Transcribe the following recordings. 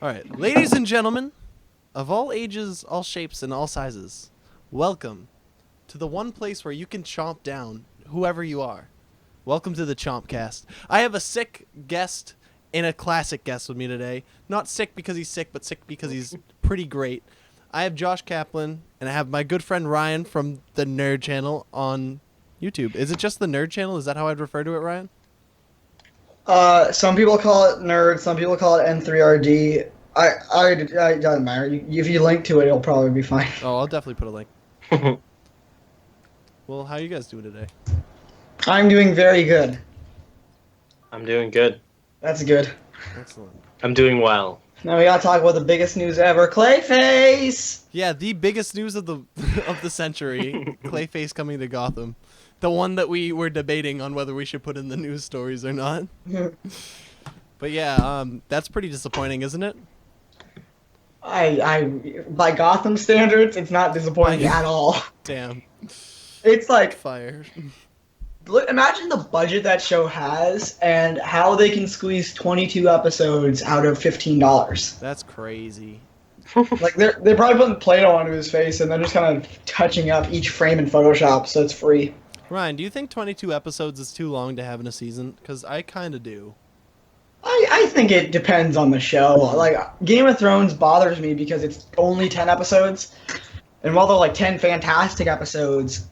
All right, ladies and gentlemen, of all ages, all shapes, and all sizes, welcome to the one place where you can chomp down whoever you are. Welcome to the CHOMPTcast. I have a sick guest and a classic guest with me today. Not sick because he's sick, but sick because he's pretty great. I have Josh Kaplan, and I have my good friend Ryan from the Nerd Channel on YouTube. Is it just the Nerd Channel? Is that how I'd refer to it, Ryan? Some people call it nerd. Some people call it N3RD. It doesn't matter. If you link to it, it'll probably be fine. Oh, I'll definitely put a link. Well, how are you guys doing today? I'm doing very good. I'm doing good. That's good. Excellent. I'm doing well. Now we gotta talk about the biggest news ever: Clayface. Yeah, the biggest news of the century: Clayface coming to Gotham. The one that we were debating on whether we should put in the news stories or not. But yeah, that's pretty disappointing, isn't it? By Gotham standards, it's not disappointing at all. Damn. It's like, Fire. imagine the budget that show has and how they can squeeze 22 episodes out of $15. That's crazy. Like they're probably putting Play-Doh onto his face and then just kind of touching up each frame in Photoshop so it's free. Ryan, do you think 22 episodes is too long to have in a season? Because I kind of do. I think it depends on the show. Like, Game of Thrones bothers me because it's only 10 episodes. And while they're like 10 fantastic episodes,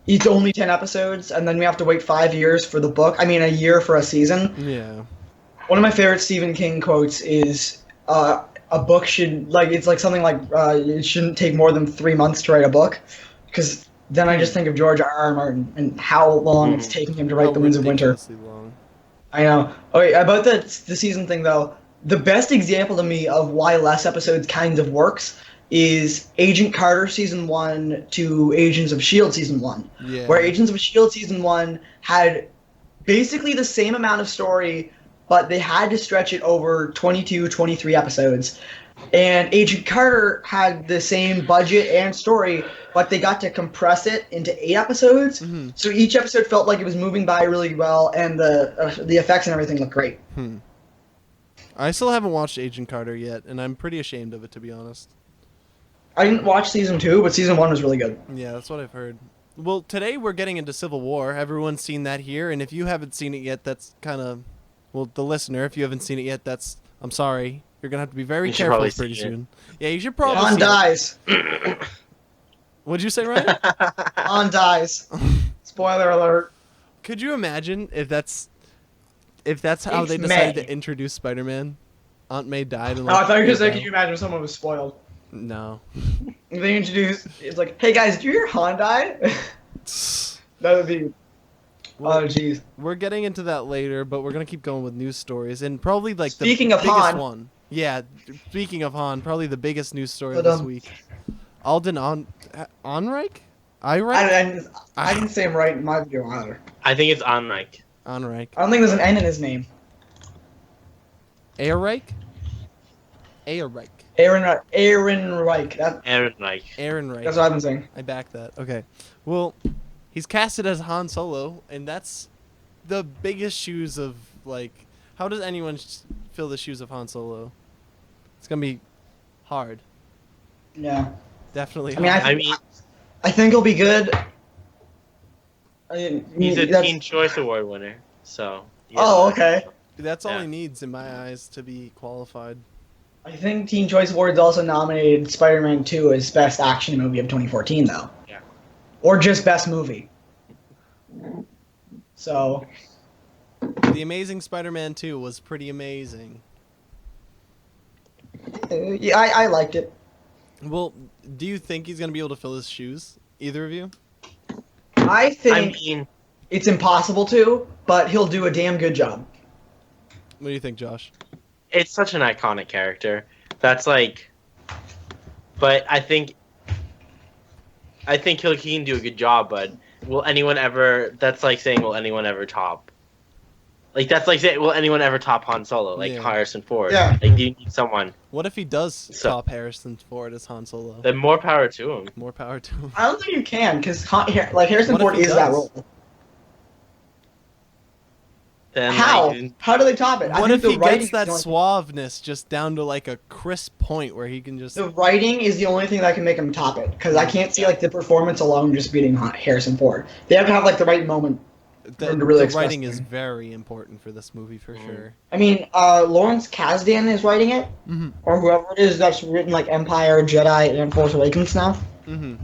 it's only 10 episodes, and then we have to wait 5 years for the book. I mean, a year for a season. Yeah. One of my favorite Stephen King quotes is, a book should, like, it's like something like, it shouldn't take more than 3 months to write a book. Because then I just think of George R.R. Martin and how long it's taking him to write The Winds of Winter. Long. I know. Okay, about the season thing, though, the best example to me of why less episodes kind of works is Agent Carter Season 1 to Agents of S.H.I.E.L.D. Season 1. Yeah. Where Agents of S.H.I.E.L.D. Season 1 had basically the same amount of story, but they had to stretch it over 22, 23 episodes. And Agent Carter had the same budget and story, but they got to compress it into 8 episodes. Mm-hmm. So each episode felt like it was moving by really well, and the effects and everything looked great. I still haven't watched Agent Carter yet, and I'm pretty ashamed of it, to be honest. I didn't watch Season 2, but Season 1 was really good. Yeah, that's what I've heard. Well, today we're getting into Civil War. Everyone's seen that here, and if you haven't seen it yet, that's kind of... Well, the listener, if you haven't seen it yet, that's... I'm sorry. You're going to have to be very careful pretty soon. Yeah, you should probably Han dies. What'd you say, Ryan? Han dies. Spoiler alert. Could you imagine if that's how they decided to introduce Spider-Man? Aunt May died. And, I thought you were going to say, could you imagine if someone was spoiled? No. They introduced, it's like, hey guys, did you hear Han died? That would be... Oh, jeez. We're getting into that later, but we're going to keep going with news stories. And probably like the Speaking of biggest Han. one. Yeah, speaking of Han, probably the biggest news story this week. Alden Ehrenreich? I didn't say him right in my video either. I think it's Ehrenreich. Ehrenreich. I don't think there's an N in his name. Ehrenreich? Ehrenreich. Ehrenreich. Ehrenreich. Ehrenreich. That's what I've been saying. I back that. Okay. Well, he's casted as Han Solo, and that's the biggest shoes of, like... How does anyone fill the shoes of Han Solo? It's going to be hard. Yeah. Definitely hard. I think he'll be good. He's a Teen Choice Award winner, so... Yeah. Oh, okay. That's all he needs, in my eyes, to be qualified. I think Teen Choice Awards also nominated Spider-Man 2 as Best Action Movie of 2014, though. Yeah. Or just Best Movie. So... The Amazing Spider-Man 2 was pretty amazing. Yeah, I liked it. Well, do you think he's going to be able to fill his shoes? Either of you? I think it's impossible to, but he'll do a damn good job. What do you think, Josh? It's such an iconic character. That's like... But I think he can do a good job, but will anyone ever... That's like saying, will anyone ever top... Like, that's like saying, will anyone ever top Han Solo? Like, Harrison Ford. Yeah. Like, do you need someone? What if he does top Harrison Ford as Han Solo? Then more power to him. More power to him. I don't think you can, because Harrison Ford is that role. then How? like, How do they top it? What I if think he the writing gets is that the only- suaveness just down to like a crisp point where he can just... The writing is the only thing that can make him top it, because I can't see like the performance alone just beating Harrison Ford. They have to have like the right moment. The, for him to really the express writing is them. very important for this movie for sure. I mean, Lawrence Kasdan is writing it, Mm-hmm. or whoever it is that's written like Empire, Jedi, and Force Awakens now. Mm-hmm.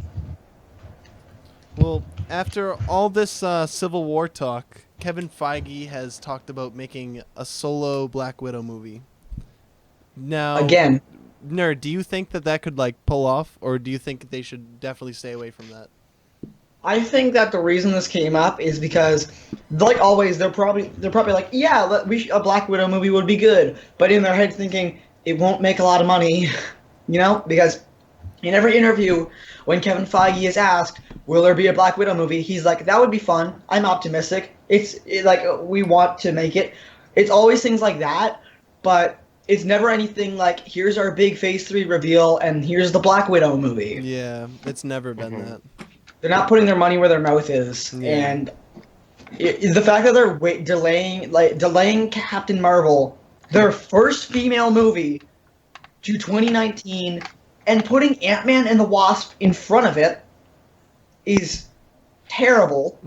Well, after all this Civil War talk, Kevin Feige has talked about making a solo Black Widow movie. Now, Again, Nerd, do you think that could like pull off, or do you think they should definitely stay away from that? I think that the reason this came up is because, like always, they're probably like, yeah, a Black Widow movie would be good, but in their head thinking it won't make a lot of money, because in every interview when Kevin Feige is asked, will there be a Black Widow movie, he's like, that would be fun. I'm optimistic. Like we want to make it. It's always things like that, but it's never anything like, here's our big Phase 3 reveal and here's the Black Widow movie. Yeah, it's never been that. They're not putting their money where their mouth is, Yeah. and the fact that they're delaying Captain Marvel, their first female movie, to 2019, and putting Ant-Man and the Wasp in front of it, is terrible.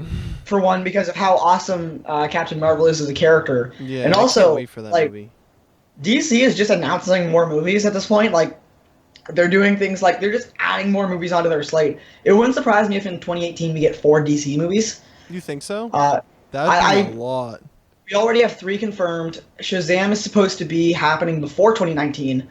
For one, because of how awesome Captain Marvel is as a character, Yeah, and I also can't wait for that like movie. DC is just announcing more movies at this point. Like, they're doing things like they're just adding more movies onto their slate. It wouldn't surprise me if in 2018 we get 4 DC movies. You think so? Uh, That would be a lot. we already have 3 confirmed. Shazam is supposed to be happening before 2019.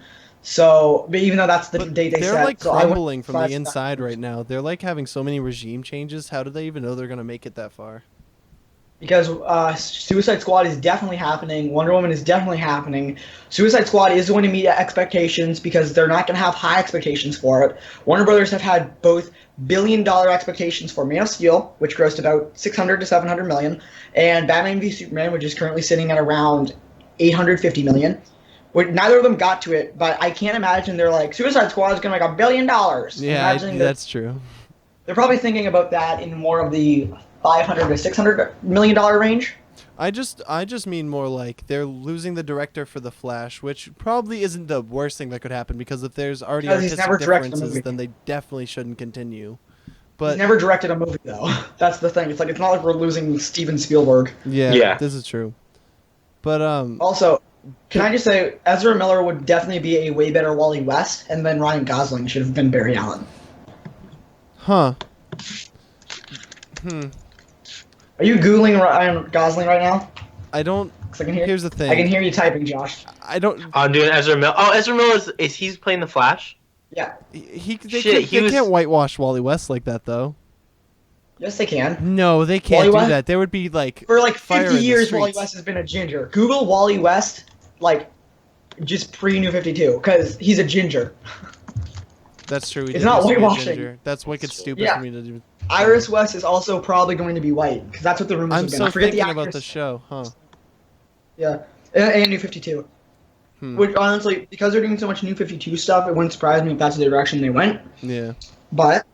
So, but even though that's the But date they they're set, like so I wouldn't crumbling be from the surprised if inside that- right now. They're like having so many regime changes. How do they even know they're gonna make it that far? Because Suicide Squad is definitely happening. Wonder Woman is definitely happening. Suicide Squad is going to meet expectations because they're not going to have high expectations for it. Warner Brothers have had both billion-dollar expectations for Man of Steel, which grossed about 600 to 700 million, and Batman v Superman, which is currently sitting at around 850 million. Neither of them got to it, but I can't imagine they're like, Suicide Squad is going to make $1 billion. Yeah, Imagining that's true. they're probably thinking about that in more of the 500 to 600 million dollar range. I just mean more like they're losing the director for The Flash, which probably isn't the worst thing that could happen because if there's already Because he's artistic never directed a differences, movie. then they definitely shouldn't continue. He's But never directed a movie though. That's the thing. It's like it's not like we're losing Steven Spielberg. yeah, this is true. But Also, can I just say Ezra Miller would definitely be a way better Wally West, and then Ryan Gosling should have been Barry Allen. huh. Are you googling Ryan Gosling right now? I don't. 'Cause I can hear. Here's the thing. I can hear you typing, Josh. I don't. I'm doing Ezra Miller. Oh, Ezra Miller is he's playing the Flash? Yeah. They can't whitewash Wally West like that though. Yes, they can. No, they can't Wally do West? that. There would be like For like fire 50 in the years, Wally streets. West has been a ginger. Google Wally West, like, just pre-New 52, because he's a ginger. That's true. He It's did not used to be a whitewashing. ginger. That's wicked stupid Yeah. for me to do. Iris West is also probably going to be white, because that's what the rumors I'm have been. so I forget thinking the about actress. the show, huh? Yeah, and New 52. Hmm. Which, honestly, because they're doing so much New 52 stuff, it wouldn't surprise me if that's the direction they went. Yeah. But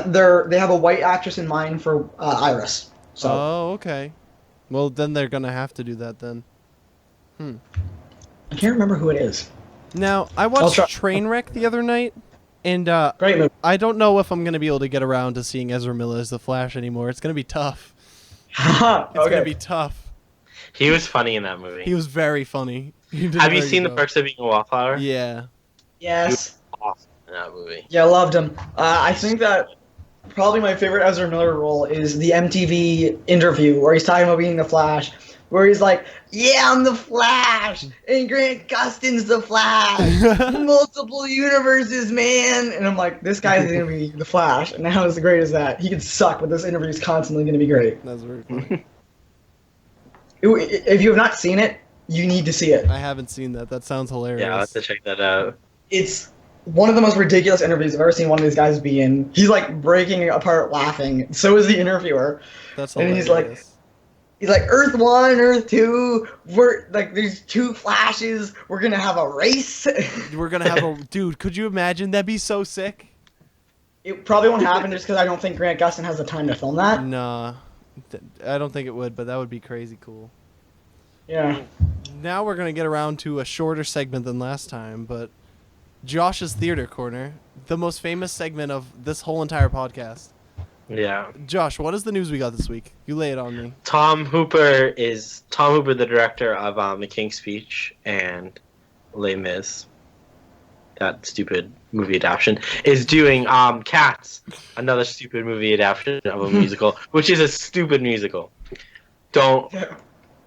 they have a white actress in mind for Iris. So Oh, okay. Well, then they're gonna have to do that then. I can't remember who it is. Now, I watched try- Trainwreck the other night, and Great movie. I don't know if I'm gonna be able to get around to seeing Ezra Miller as the Flash anymore. It's gonna be tough. It's gonna be tough. He was funny in that movie. He was very funny. He did a Have you very seen good The job. Perks of Being a Wallflower? Yeah. Yes. Awesome in that movie. Yeah, I loved him. I think that probably my favorite Ezra Miller role is the MTV interview where he's talking about being the Flash, where he's like, "Yeah, I'm the Flash, and Grant Gustin's the Flash, multiple universes, man." And I'm like, this guy's gonna be the Flash, and how is it great as that? He could suck, but this interview is constantly gonna be great. That's very funny. If you have not seen it, you need to see it. I haven't seen that. That sounds hilarious. Yeah, I'll have to check that out. It's one of the most ridiculous interviews I've ever seen one of these guys be in. He's like breaking apart laughing. So is the interviewer. That's and hilarious. He's like, Earth 1, Earth 2, we're like, there's 2 Flashes, we're gonna have a race. We're gonna have a dude. Could you imagine? That'd be so sick. It probably won't happen just because I don't think Grant Gustin has the time to film that. Nah, I don't think it would, but that would be crazy cool. Yeah. Now we're gonna get around to a shorter segment than last time, but Josh's Theater Corner, the most famous segment of this whole entire podcast. Yeah. Josh, what is the news we got this week? You lay it on me. Tom Hooper, the director of The King's Speech and Les Mis, that stupid movie adaptation, is doing Cats, another stupid movie adaptation of a musical, which is a stupid musical.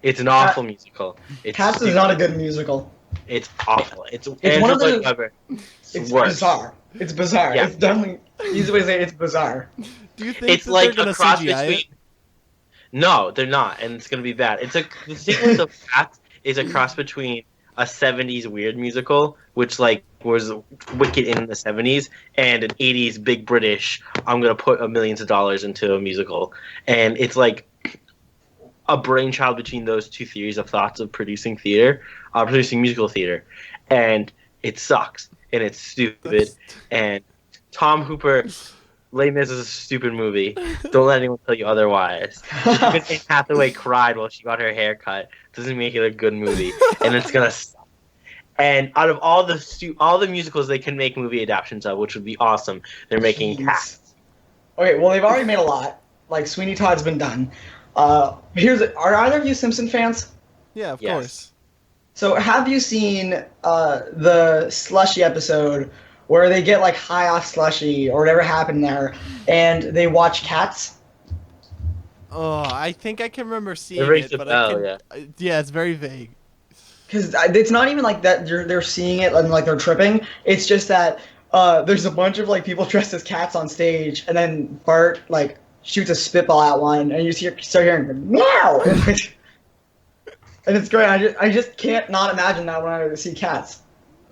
It's an awful musical. Cats is not a good musical. It's awful. It's one of those. It's worse. Bizarre. It's bizarre. Yeah. It's definitely easy way to say it's bizarre. Do you think It's that like they're a gonna cross CGI between. it? No, they're not, and it's gonna be bad. The sequence of Cats is a cross between a '70s weird musical, which was wicked in the '70s, and an '80s big British. I'm gonna put millions of dollars into a musical, and it's like a brainchild between those two theories of thoughts of producing musical theater, and it sucks and it's stupid. And Tom Hooper, Les Mis is a stupid movie. Don't let anyone tell you otherwise. Just because Anne Hathaway cried while she got her hair cut doesn't make it a good movie, and it's gonna suck. And out of all the musicals they can make movie adaptations of, which would be awesome, they're making Cats. Okay, well they've already made a lot. Like Sweeney Todd's been done. Are either of you Simpson fans? Yeah, of Yes. course. So have you seen the Slushy episode where they get like high off Slushy or whatever happened there, and they watch Cats? Oh, I think I can remember seeing It rings it, a but bell, yeah, it's very vague. Because it's not even like that they're seeing it and like they're tripping. It's just that there's a bunch of like people dressed as cats on stage, and then Bart like shoots a spitball at one, and you start hearing meow, and it's great. I just can't not imagine that when I see Cats.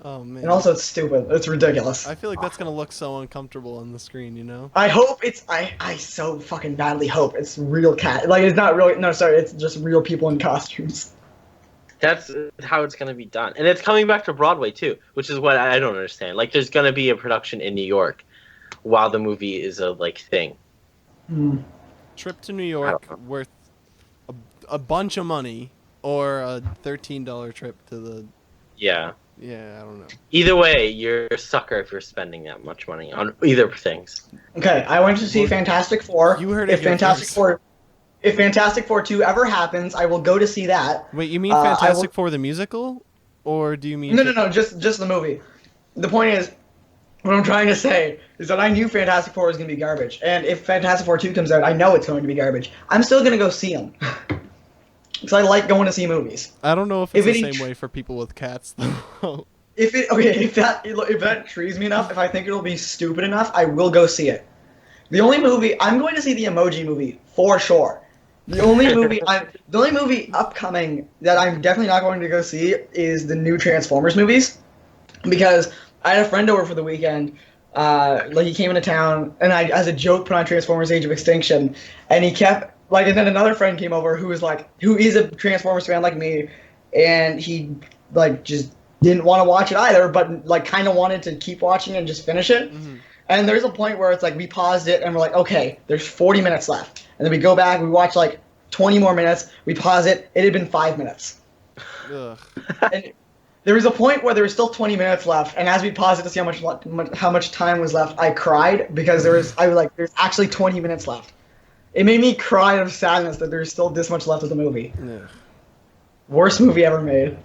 Oh man. And also, it's stupid. It's ridiculous. I feel like that's gonna look so uncomfortable on the screen, you know? I hope it's. I so fucking badly hope it's real cat. Like it's not really. No, sorry, it's just real people in costumes. That's how it's gonna be done, and it's coming back to Broadway too, which is what I don't understand. Like, there's gonna be a production in New York, while the movie is a thing. Trip to New York worth a bunch of money, or a $13 trip to the. Yeah. Yeah, I don't know. Either way, you're a sucker if you're spending that much money on either things. Okay, I went to see Fantastic Four. You heard it if here Fantastic first. Four. If Fantastic Four 2 ever happens, I will go to see that. Wait, you mean I Fantastic will- Four the musical, or do you mean? No, just the movie. The point is, what I'm trying to say is that I knew Fantastic Four was going to be garbage, and if Fantastic Four 2 comes out, I know it's going to be garbage. I'm still going to go see them. Because I like going to see movies. I don't know if it's If the it- same way for people with cats though. If that intrigues me enough, if I think it'll be stupid enough, I will go see it. The only movie I'm going to see the Emoji Movie for sure. The only movie upcoming that I'm definitely not going to go see is the new Transformers movies, because I had a friend over for the weekend. He came into town, and I, as a joke, put on Transformers: Age of Extinction, and he kept and then another friend came over who is a Transformers fan like me, and he just didn't want to watch it either, but kind of wanted to keep watching and just finish it. Mhm. And there's a point where it's we paused it and we're like, okay, there's 40 minutes left. And then we go back, we watch 20 more minutes, we pause it, it had been 5 minutes. Ugh. And there was a point where there was still 20 minutes left, and as we paused it to see how much time was left, I cried because there's actually 20 minutes left. It made me cry of sadness that there's still this much left of the movie. Ugh. Worst movie ever made.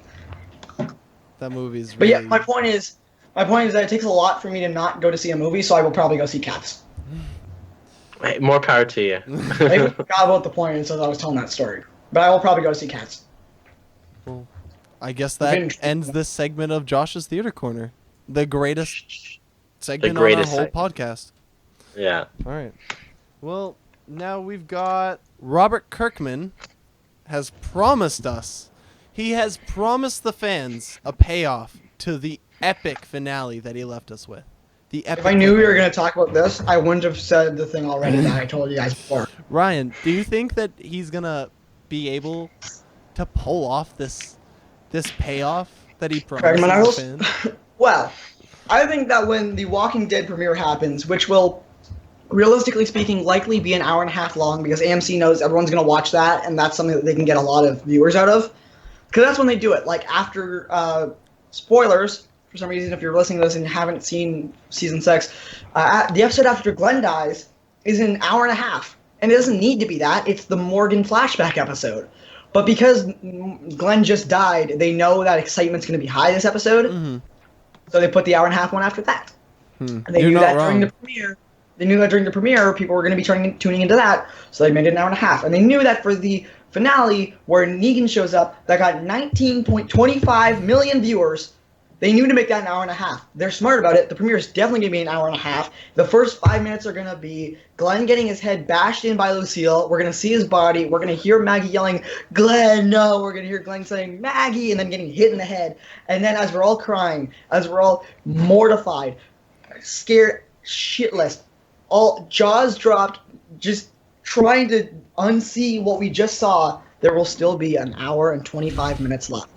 That movie's. But yeah, really- my point is that it takes a lot for me to not go to see a movie, so I will probably go see Cats. Hey, more power to you. I forgot about the point since I was telling that story. But I will probably go see Cats. Well, I guess that ends this segment of Josh's Theater Corner, the greatest segment greatest on our whole segment. podcast. Yeah. All right. Well, now we've got Robert Kirkman has promised us. He has promised the fans a payoff to the epic finale that he left us with. The epic If I knew we were finale. going to talk about this, I wouldn't have said the thing already that I told you guys before. Ryan, do you think that he's gonna be able to pull off this payoff that he promised Fragment the Isles? fans? Well, I think that when the Walking Dead premiere happens, which will, realistically speaking, likely be an hour and a half long because AMC knows everyone's going to watch that, and that's something that they can get a lot of viewers out of. because that's when they do it. Like after spoilers, for some reason, if you're listening to this and haven't seen season 6, the episode after Glenn dies is an hour and a half, and it doesn't need to be that. It's the Morgan flashback episode. But because Glenn just died, they know that excitement's going to be high this episode, so they put the hour and a half one after that. And they knew that during the premiere. They knew that during the premiere, people were going to be tuning into that, so they made it an hour and a half. And they knew that for the finale, where Negan shows up, that got 19.25 million viewers, they knew to make that an hour and a half. They're smart about it. The premiere is definitely going to be an hour and a half. The first 5 minutes are going to be Glenn getting his head bashed in by Lucille. We're going to see his body. We're going to hear Maggie yelling, "Glenn, no!" We're going to hear Glenn saying, "Maggie!" and then getting hit in the head. And then as we're all crying, as we're all mortified, scared shitless, all jaws dropped, just trying to unsee what we just saw, there will still be an hour and 25 minutes left.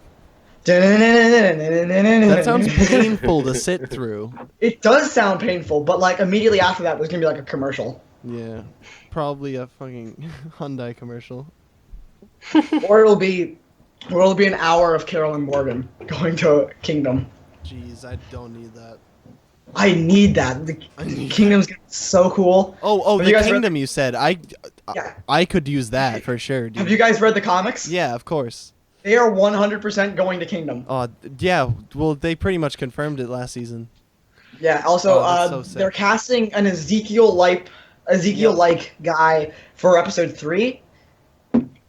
That sounds painful to sit through. It does sound painful, but like immediately after that, there's gonna be like a commercial. Yeah, probably a fucking Hyundai commercial. Or it'll be an hour of Carol and Morgan going to Kingdom. Jeez, I don't need that. I need that. The Kingdom's so cool. Oh, the Kingdom you said. I could use that for sure, dude. Have you guys read the comics? Yeah, of course. They are 100% going to Kingdom. Yeah. Well, they pretty much confirmed it last season. Yeah. Also, so sick. they're casting an Ezekiel-like guy for episode 3.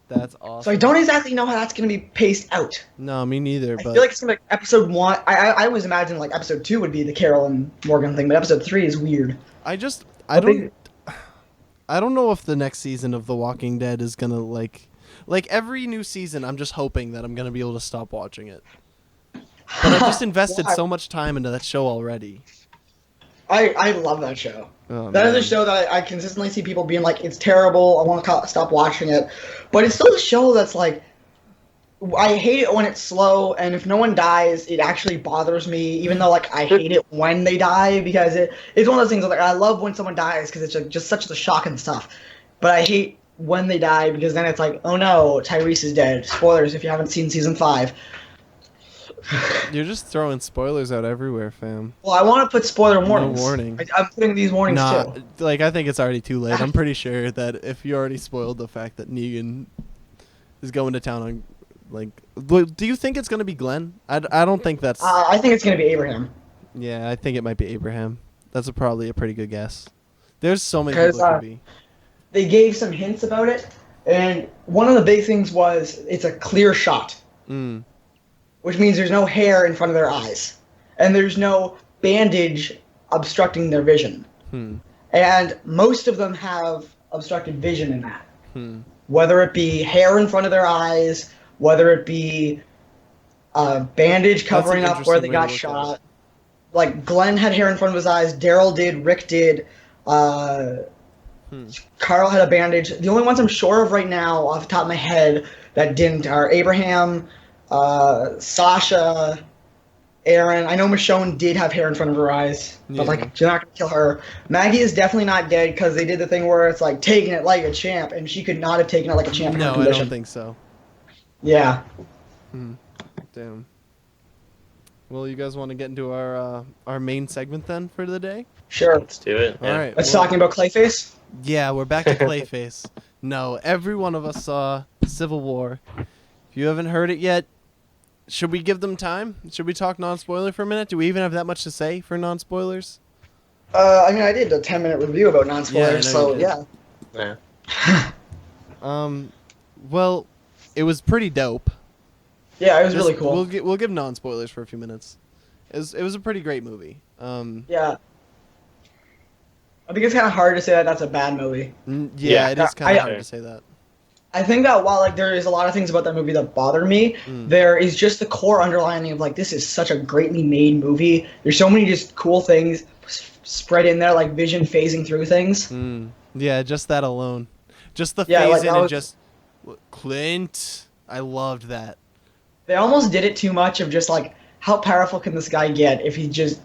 That's awesome. So I don't exactly know how that's going to be paced out. No, me neither. I But feel like it's going to be episode 1. I always imagine like episode 2 would be the Carol and Morgan thing, but episode 3 is weird. I don't know if the next season of The Walking Dead is gonna like every new season. I'm just hoping that I'm gonna be able to stop watching it. But I just invested so much time into that show already. I love that show. Oh, that is a show that I consistently see people being like, it's terrible, I want to stop watching it. But it's still a show that's like, I hate it when it's slow, and if no one dies, it actually bothers me, even though like I hate it when they die, because it's one of those things that, like, I love when someone dies because it's just such a shock and stuff. But I hate when they die because then it's like, oh no, Tyrese is dead. Spoilers if you haven't seen season 5. You're just throwing spoilers out everywhere, fam. Well, I want to put spoiler warnings. No warning. I'm putting these warnings too. Like I think it's already too late. I'm pretty sure that if you already spoiled the fact that Negan is going to town on, like, do you think it's gonna be Glenn? I don't think that's. I think it's gonna be Abraham. Yeah, I think it might be Abraham. That's probably a pretty good guess. There's so many people it could be. They gave some hints about it, and one of the big things was it's a clear shot. Which means there's no hair in front of their eyes. And there's no bandage obstructing their vision. And most of them have obstructed vision in that. Whether it be hair in front of their eyes, whether it be a bandage covering up where they got shot. Like, Glenn had hair in front of his eyes, Daryl did, Rick did, Carl had a bandage. The only ones I'm sure of right now, off the top of my head, that didn't are Abraham, Sasha, Aaron. I know Michonne did have hair in front of her eyes, but like, you're not gonna kill her. Maggie is definitely not dead because they did the thing where it's like taking it like a champ, and she could not have taken it like a champ. No, I don't think so. Yeah. Damn. Well, you guys want to get into our main segment then for the day? Sure. Let's do it. All right. Let's talking about Clayface. Yeah, we're back to Clayface. No, every one of us saw Civil War. If you haven't heard it yet, should we give them time? Should we talk non-spoiler for a minute? Do we even have that much to say for non-spoilers? I mean, I did a 10-minute review about non-spoilers, so yeah. Well, it was pretty dope. Yeah, it was really cool. We'll give non-spoilers for a few minutes. It was a pretty great movie. Yeah. I think it's kind of hard to say that that's a bad movie. Yeah, it is kind of hard to say that. I think that while like there is a lot of things about that movie that bother me, there is just the core underlining of like, this is such a greatly made movie. There's so many just cool things spread in there, like Vision phasing through things. Yeah, just that alone. Just the phase in and just Clint. I loved that. They almost did it too much of just like, how powerful can this guy get if he's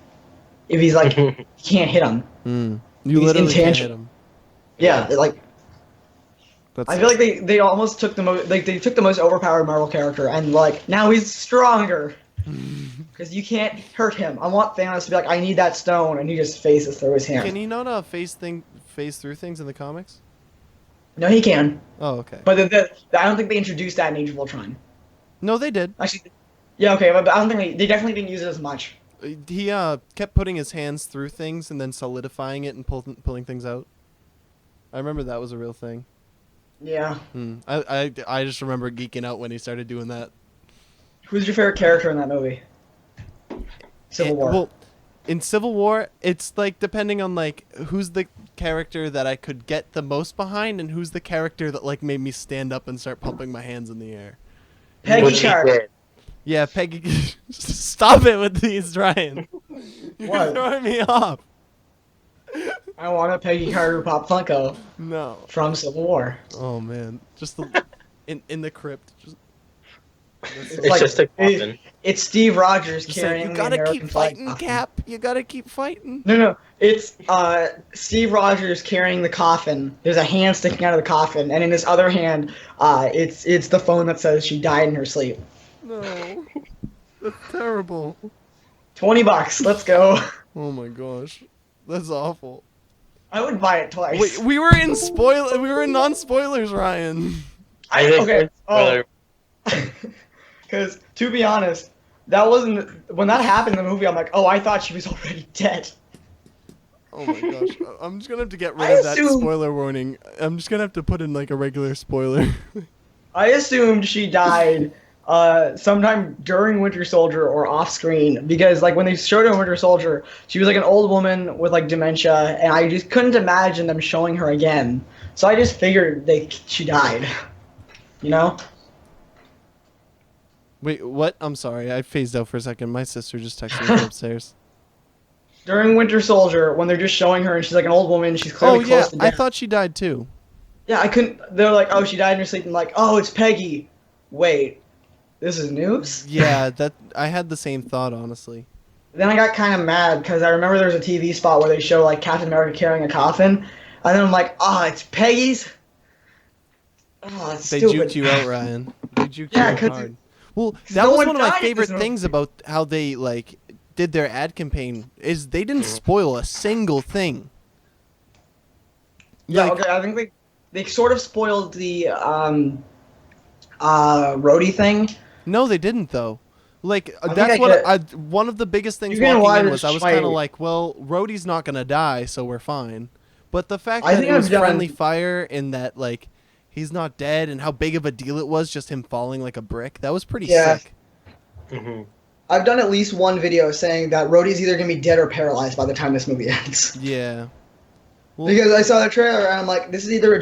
like, you can't hit him. You literally can't hit him. Yeah, like. That's I feel like they almost took the most they took the most overpowered Marvel character and like now he's stronger because you can't hurt him. I want Thanos to be like, I need that stone, and he just phases through his hand. Can he not phase through things in the comics? No, he can. Oh, okay. But I don't think they introduced that in Age of Ultron. No, they did. Actually, yeah, okay, but I don't think they definitely didn't use it as much. He kept putting his hands through things and then solidifying it and pulling things out. I remember that was a real thing. Yeah. I just remember geeking out when he started doing that. Who's your favorite character in that movie? Civil War. Well, in Civil War, it's like depending on like who's the character that I could get the most behind and who's the character that like made me stand up and start pumping my hands in the air. Peggy Which he Carter. did. Yeah, Peggy. Stop it with these, Ryan. You're What? throwing me off. I want a Peggy Carter pop Funko No. from Civil War. Oh man, just in the crypt. Just, It's just a coffin. It's Steve Rogers just saying, carrying you the gotta American keep flag fighting, coffin. Cap. You gotta keep fighting. No, it's Steve Rogers carrying the coffin. There's a hand sticking out of the coffin, and in his other hand, it's the phone that says she died in her sleep. No, that's terrible. $20, let's go. Oh my gosh, that's awful. I would buy it twice. Wait, we were in non-spoilers, Ryan. I think okay. it's spoiler. Because to be honest, that wasn't when that happened in the movie. I'm like, oh, I thought she was already dead. Oh my gosh, I'm just gonna have to get rid I of that assume- spoiler warning. I'm just gonna have to put in like a regular spoiler. I assumed she died sometime during Winter Soldier or off screen because like when they showed her in Winter Soldier, she was like an old woman with like dementia, and I just couldn't imagine them showing her again. So I just figured she died. You know? Wait, what? I'm sorry, I phased out for a second. My sister just texted me from upstairs. During Winter Soldier, when they're just showing her and she's like an old woman, she's Oh clearly yeah, close to I death. thought she died too. Yeah, I couldn't. They're like, oh, she died in her sleep. I'm like, oh, it's Peggy. Wait, this is news? Yeah, that I had the same thought, honestly. Then I got kind of mad because I remember there was a TV spot where they show like Captain America carrying a coffin, and then I'm like, oh, it's Peggy's. Oh, that's They stupid. juked you out, Ryan. They juked Yeah, you out 'cause hard. Well, no that was one one of my died in favorite this things movie. about how they like did their ad campaign is they didn't spoil a single thing. Yeah, Like, okay. I think they sort of spoiled the roadie thing. no, they didn't though. Like I that's think what one of the biggest things You're gonna walking in watch was I was my- kind of like, well, Rhodey's not gonna die, so we're fine. But the fact I that think it was I've done- friendly fire and that like he's not dead and how big of a deal it was just him falling like a brick, that was pretty Yeah. sick. Mm-hmm. I've done at least one video saying that Rhodey's either gonna be dead or paralyzed by the time this movie ends. Yeah. Well, Because I saw the trailer and I'm like, this is either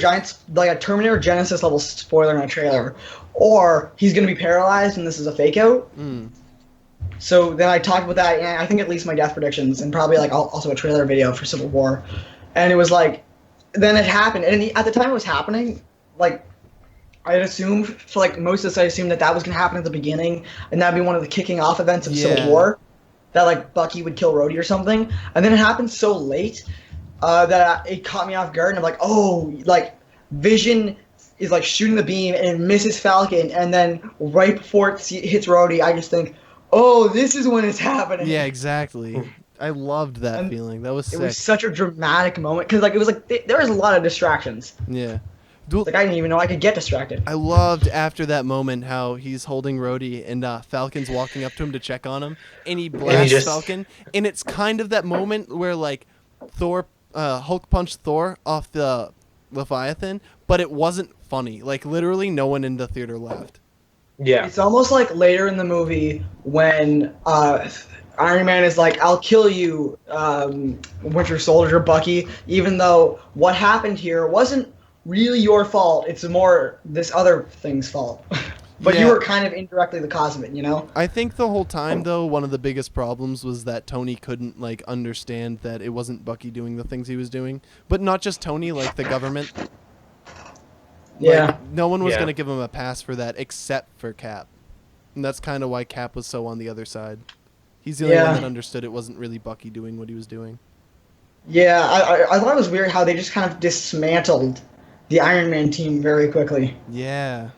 like a Terminator Genesis level spoiler in a trailer, or he's gonna be paralyzed and this is a fake out. mm, So then I talked about that, and I think at least my death predictions, and probably like also a trailer video for Civil War, and it was like, then it happened, and at the time it was happening, like I had assumed for like most of this, I assumed that was gonna happen at the beginning, and that'd be one of the kicking off events of Yeah. Civil War, that like Bucky would kill Rhodey or something, and then it happened so late that it caught me off guard, and I'm like, oh, like Vision is like shooting the beam and it misses Falcon, and then right before it hits Rhodey, I just think, oh, this is when it's happening. yeah, exactly. I loved that And feeling. That was It sick. was such a dramatic moment because like it was like there was a lot of distractions. Yeah. Dude, Like I didn't even know I could get distracted. I loved after that moment how he's holding Rhodey and Falcon's walking up to him to check on him, and he blasts just- Falcon, and it's kind of that moment where like Hulk punched Thor off the Leviathan, but it wasn't funny. Like literally, no one in the theater laughed. Yeah. It's almost like later in the movie when Iron Man is like, "I'll kill you, Winter Soldier, Bucky," even though what happened here wasn't really your fault. It's more this other thing's fault. But you Yeah. were kind of indirectly the cause of it, you know? I think the whole time though, one of the biggest problems was that Tony couldn't like understand that it wasn't Bucky doing the things he was doing, but not just Tony, like the government. Yeah. Like, no one was Yeah. going to give him a pass for that except for Cap. And that's kind of why Cap was so on the other side. He's the only Yeah. one that understood it wasn't really Bucky doing what he was doing. Yeah, I thought it was weird how they just kind of dismantled the Iron Man team very quickly. Yeah.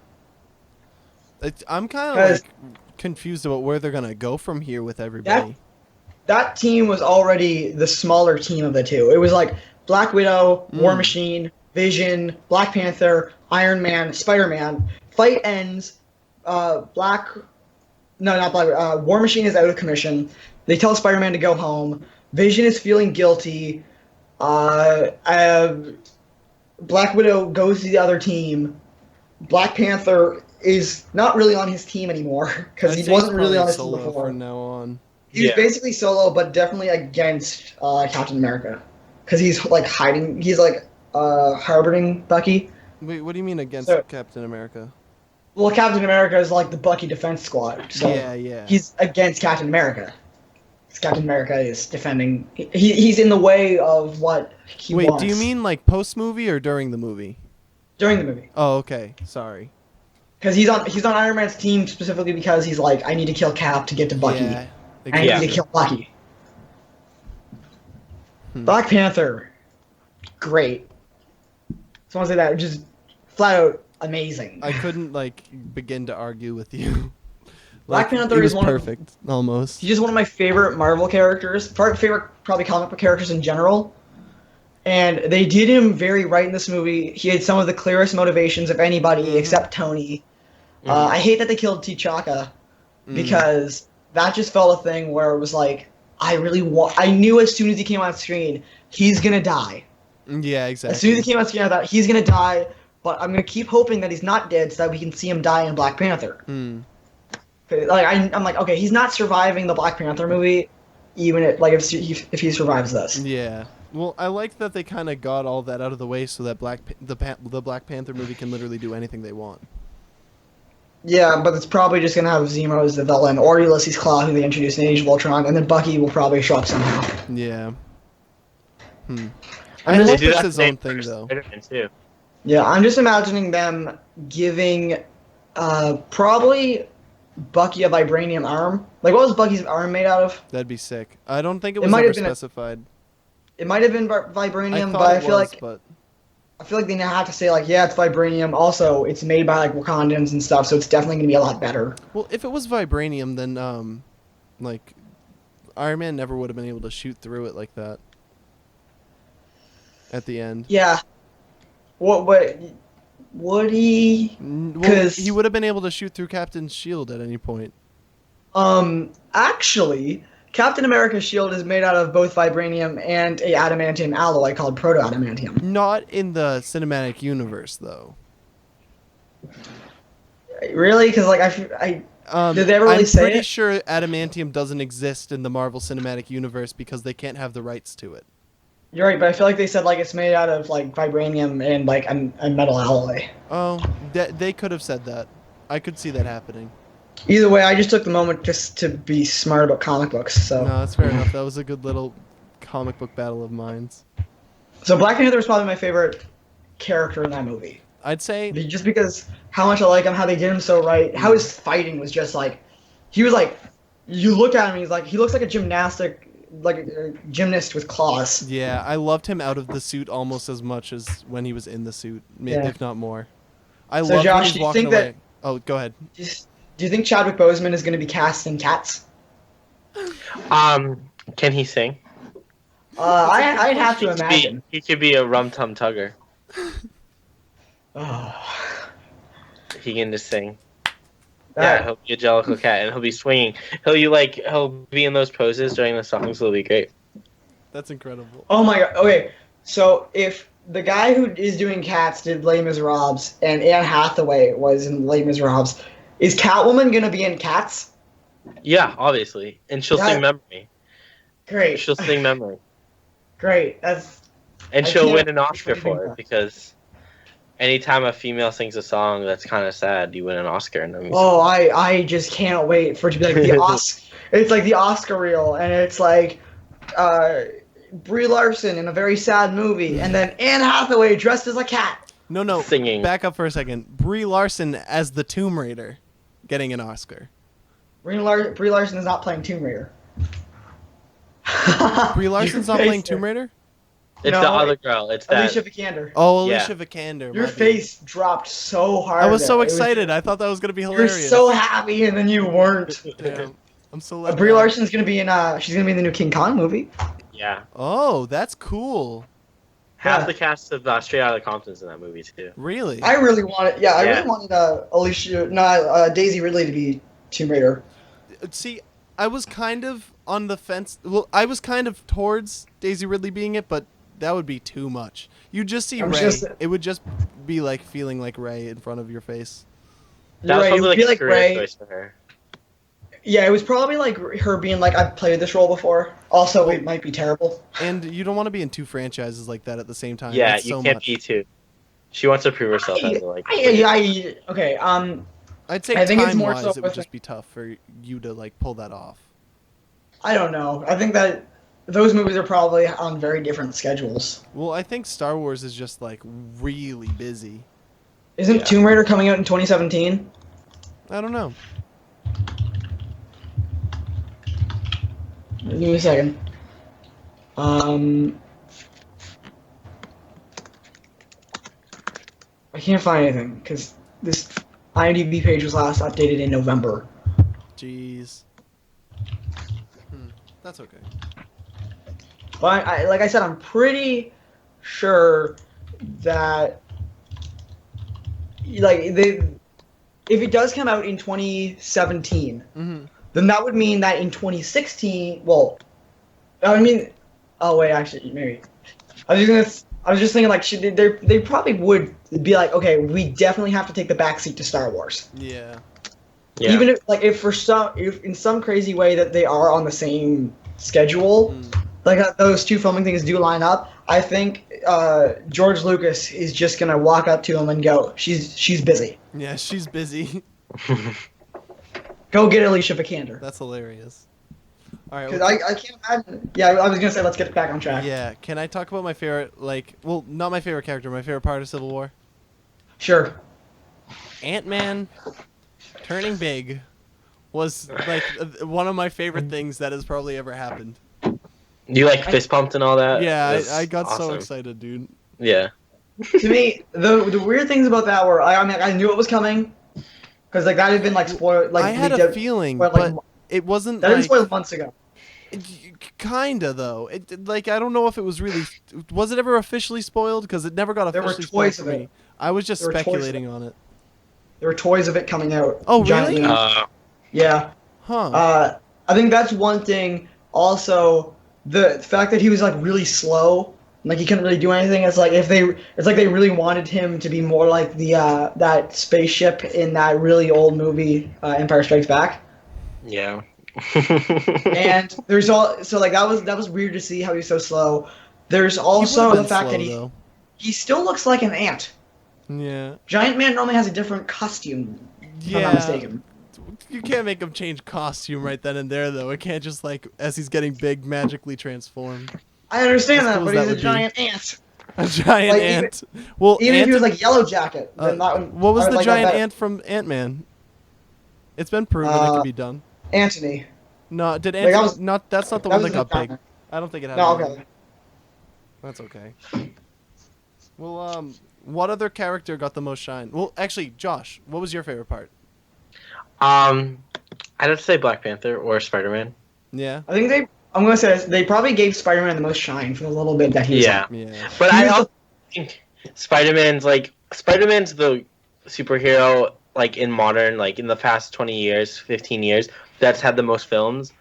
I'm kind of 'Cause- like confused about where they're gonna go from here with everybody. That team was already the smaller team of the two. It was like Black Widow, War Machine, Vision, Black Panther, Iron Man, Spider-Man. Fight ends. War Machine is out of commission. They tell Spider-Man to go home. Vision is feeling guilty. Black Widow goes to the other team. Black Panther is not really on his team anymore because I'd he say wasn't he's really probably on his team solo before. from now on. He was Yeah. basically solo, but definitely against Captain America because he's like hiding. He's like harboring Bucky. Wait, what do you mean against So- Captain America? Well, Captain America is like the Bucky defense squad, so Yeah. he's against Captain America. 'Cause Captain America is defending. He's in the way of what he Wait, wants. do you mean like post movie or during the movie? during the movie? Oh, okay. Sorry. Because he's on Iron Man's team specifically because he's like, I need to kill Cap to get to Bucky. Yeah. I Yeah. need to kill Bucky. Hmm. Black Panther, great. Just want to say that, just flat out amazing. I couldn't like begin to argue with you. Black Panther it is was one of- perfect, almost. He's just one of my favorite Marvel characters, favorite probably comic book characters in general. And they did him very right in this movie. He had some of the clearest motivations of anybody except Tony. I hate that they killed T'Chaka because that just felt a thing where it was like, I knew as soon as he came on screen, he's gonna die. Yeah, exactly. As soon as he came on screen, I thought he's gonna die, but I'm gonna keep hoping that he's not dead so that we can see him die in Black Panther. Hmm. Like I'm like, okay, he's not surviving the Black Panther movie, even if he survives this. Yeah. Well, I like that they kind of got all that out of the way so that the Black Panther movie can literally do anything they want. Yeah, but it's probably just gonna have Zemo as the villain, or Ulysses Claw, who they introduced in Age of Ultron, and then Bucky will probably show up somehow. Yeah. I'm I just- hope They do it's that his same own thing for though. Spider-Man, too. Yeah, I'm just imagining them giving probably Bucky a vibranium arm. Like, what was Bucky's arm made out of? That'd be sick. I don't think it It was might ever have been a- specified. It might have been I vibranium, thought but it was, but I feel like they now have to say like, yeah, it's vibranium. Also, it's made by like Wakandans and stuff, so it's definitely gonna be a lot better. well, if it was vibranium, then like Iron Man never would have been able to shoot through it like that. At the end. Yeah. What would he? Well, 'Cause- he would have been able to shoot through Captain's shield at any point. Actually, Captain America's shield is made out of both vibranium and a adamantium alloy called proto-adamantium. Not in the cinematic universe, though. Really? Because like did they ever really I'm say pretty it? sure adamantium doesn't exist in the Marvel Cinematic Universe because they can't have the rights to it. You're right, but I feel like they said like it's made out of like vibranium and like a metal alloy. Oh, they could have said that. I could see that happening. Either way, I just took the moment just to be smart about comic books. So, No, that's fair enough. That was a good little comic book battle of minds. so Black Panther was probably my favorite character in that movie. I'd say Just because how much I like him, how they did him so right, how his fighting was just like, he was like, you look at him, he looks like a gymnast with claws. yeah, I loved him out of the suit almost as much as when he was in the suit, Yeah. if not more. I So, loved Josh, when he's do you walking think away. that- Oh, go ahead. Do you think Chadwick Boseman is going to be cast in Cats? Can he sing? I'd have to imagine. He could be a rum tum tugger. Oh. He can just sing. That- Yeah, he'll be a Jellicle cat, and he'll be swinging. He'll be in those poses during the songs. It'll be great. That's incredible. Oh my god. Okay, so if the guy who is doing Cats did Les Miserables and Anne Hathaway was in Les Miserables, is Catwoman gonna be in Cats? Yeah, obviously, and she'll Yeah. sing "Memory." Great. She'll sing "Memory," Great. That's and I she'll can't win an Oscar believe for that. it because anytime a female sings a song that's kind of sad, you win an Oscar. And I'm oh, I just can't wait for it to be like the Oscar. It's like the Oscar reel, and it's like Brie Larson in a very sad movie, and then Anne Hathaway dressed as a cat. No. Singing. Back up for a second. Brie Larson as the Tomb Raider getting an Oscar. Brie Larson is not playing Tomb Raider. Brie Larson's not playing Tomb Raider? It's No, the other girl. It's that. Alicia Vikander. Oh, Yeah. Alicia Vikander. Your my bad. face dropped so hard. I was so there. It excited. I thought that was gonna be You were hilarious. so happy, and then you weren't. Damn. I'm so let Brie down. Larson's gonna be in. She's gonna be in the new King Kong movie. Yeah. Oh, that's cool. Half Yeah. the cast of Straight Outta Compton's in that movie too. Really? I really wanted. Yeah, I Yeah. really wanted Daisy Ridley to be Tomb Raider. See, I was kind of on the fence. Well, I was kind of towards Daisy Ridley being it, but that would be too much. You just see I'm Ray. just- It would just be like feeling like Ray in front of your face. That You're was right, it probably would like be a like career Ray. choice for her. Yeah, it was probably like her being like, I've played this role before. Also, it might be terrible. And you don't want to be in two franchises like that at the same time. Yeah, That's you so can't much. be too. She wants to prove herself as like. Okay. I'd say I think it's more time-wise, so it would with, just be tough for you to like pull that off. I don't know. I think that those movies are probably on very different schedules. Well, I think Star Wars is just like really busy. Isn't Yeah. Tomb Raider coming out in 2017? I don't know. Give me a second. I can't find anything because this IMDb page was last updated in November. Jeez. That's okay. But like I said, I'm pretty sure that if it does come out in 2017, Mm-hmm. then that would mean that in 2016, well, I mean, oh wait, actually, maybe. I was just thinking like they probably would be like, okay, we definitely have to take the backseat to Star Wars. Yeah. Yeah. Even if in some crazy way that they are on the same schedule, like those two filming things do line up, I think George Lucas is just gonna walk up to him and go, she's busy. Yeah, she's busy. Go get Alicia Vikander. That's hilarious. All right. Because I can't imagine. Yeah, I was gonna say let's get back on track. Yeah. Can I talk about my favorite, well, not my favorite character, my favorite part of Civil War? Sure. Ant-Man turning big was like one of my favorite things that has probably ever happened. You like fist pumped and all that? Yeah, That's I got so awesome. excited, dude. Yeah. To me, the weird things about that were I knew it was coming, because like that had been like spoiled. Like I had leaked a out- feeling, well, but like, it wasn't that had been like spoiled months ago. kinda though. It like I don't know if it was really was it ever officially spoiled because it never got There were officially spoiled toys for of it. me. I was just There were toys of speculating on it. There were toys of it coming out. Oh, Giant really? wings. Yeah. Huh. I think that's one thing. Also, the fact that he was like really slow, like he couldn't really do anything. It's like they really wanted him to be more like the that spaceship in that really old movie, Empire Strikes Back. Yeah. And there's all so like that was weird to see how he's so slow. There's He also would've the been fact slow, that though. he still looks like an ant. Yeah. Giant Man normally has a different costume, if I'm not Yeah. mistaken. You can't make him change costume right then and there, though. It can't just like as he's getting big magically transform. I understand As that, cool but as he's that a would be. giant ant. A giant Like, ant. Well, Even if he was Ant- like Yellow Jacket, then that would, what was I would the like that giant better. ant from Ant-Man? It's been proven it can be done. Anthony. No, did Like, Ant? that was- Not that's not the that one was that got the big. giant. I don't think it had. No, a okay. That's okay. Well, what other character got the most shine? Well, actually, Josh, what was your favorite part? I'd have to say Black Panther or Spider-Man. Yeah. I think I'm gonna say this, they probably gave Spider-Man the most shine for the little bit that he was Yeah. in. Yeah. But He I was also think Spider-Man's the superhero like in modern, like in the past 20 years, 15 years that's had the most films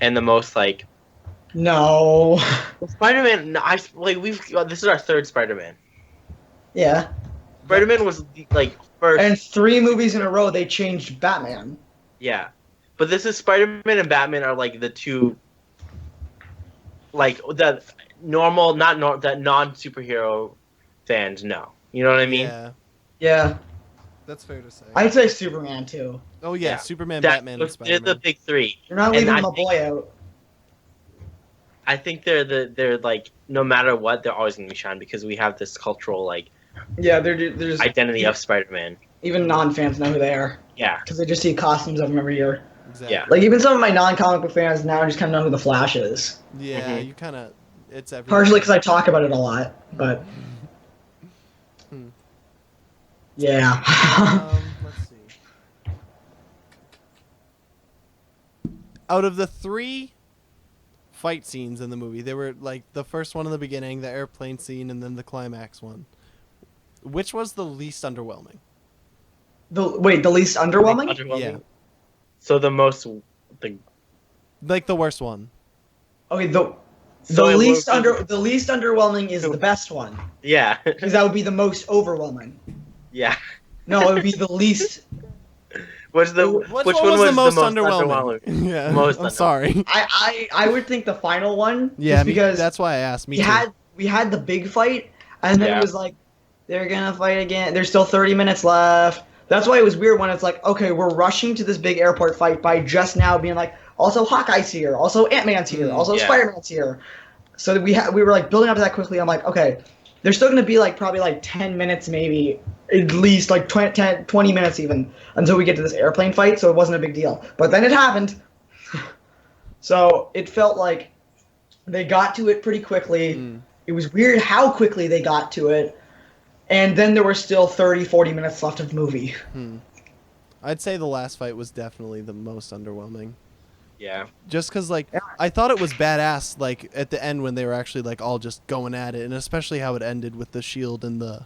and the most like No. Spider-Man. This is our third Spider-Man. Yeah. Spider-Man was like first. And 3 movies in a row they changed Batman. Yeah, but this is Spider-Man and Batman are like the two, like the normal, that non-superhero fans know. You know what I mean? Yeah. Yeah. That's fair to say. I'd say Superman too. Oh yeah, Yeah. Superman, That- Batman, and they're Spider-Man. the big three. You're not And leaving I my think- boy out. I think they're like no matter what, they're always gonna be shine because we have this cultural like Yeah, there's identity of Spider-Man. even non-fans know who they are Yeah, because they just see costumes of them every year. Exactly. Yeah. Like even some of my non-comic book fans now just kind of know who the Flash is. Yeah, Mhm. you kind of It's everywhere. Partially because I talk about it a lot, but Hmm. yeah. Let's see. Out of the 3 fight scenes in the movie, they were like the first one in the beginning, the airplane scene, and then the climax one. Which was the least underwhelming? The least underwhelming? Underwhelming? Yeah. So the most, the Like the worst one. Okay, So the it least won't the least underwhelming is So- the best one yeah, because that would be the most overwhelming. yeah. No, it would be the least. Which Which one one was the most underwhelming? Yeah, Most I'm underwhelming. sorry. I would think the final one. Yeah, just because that's why I asked. Me we too. had the big fight, and then Yeah. it was like they're gonna fight again. There's still 30 minutes left. That's why it was weird when it's like, okay, we're rushing to this big airport fight by just now being like, also Hawkeye's here, also Ant-Man's here, also Yeah. Spider-Man's here. So that we were like building up to that quickly. I'm like, okay, there's still gonna be like probably like 10 minutes maybe, at least like 20 minutes even until we get to this airplane fight. So it wasn't a big deal. But then it happened. So it felt like they got to it pretty quickly. Mm. It was weird how quickly they got to it. And then there were still 30, 40 minutes left of the movie. I'd say the last fight was definitely the most underwhelming. Yeah. Just because, like, Yeah. I thought it was badass, like, at the end when they were actually, like, all just going at it. And especially how it ended with the shield and the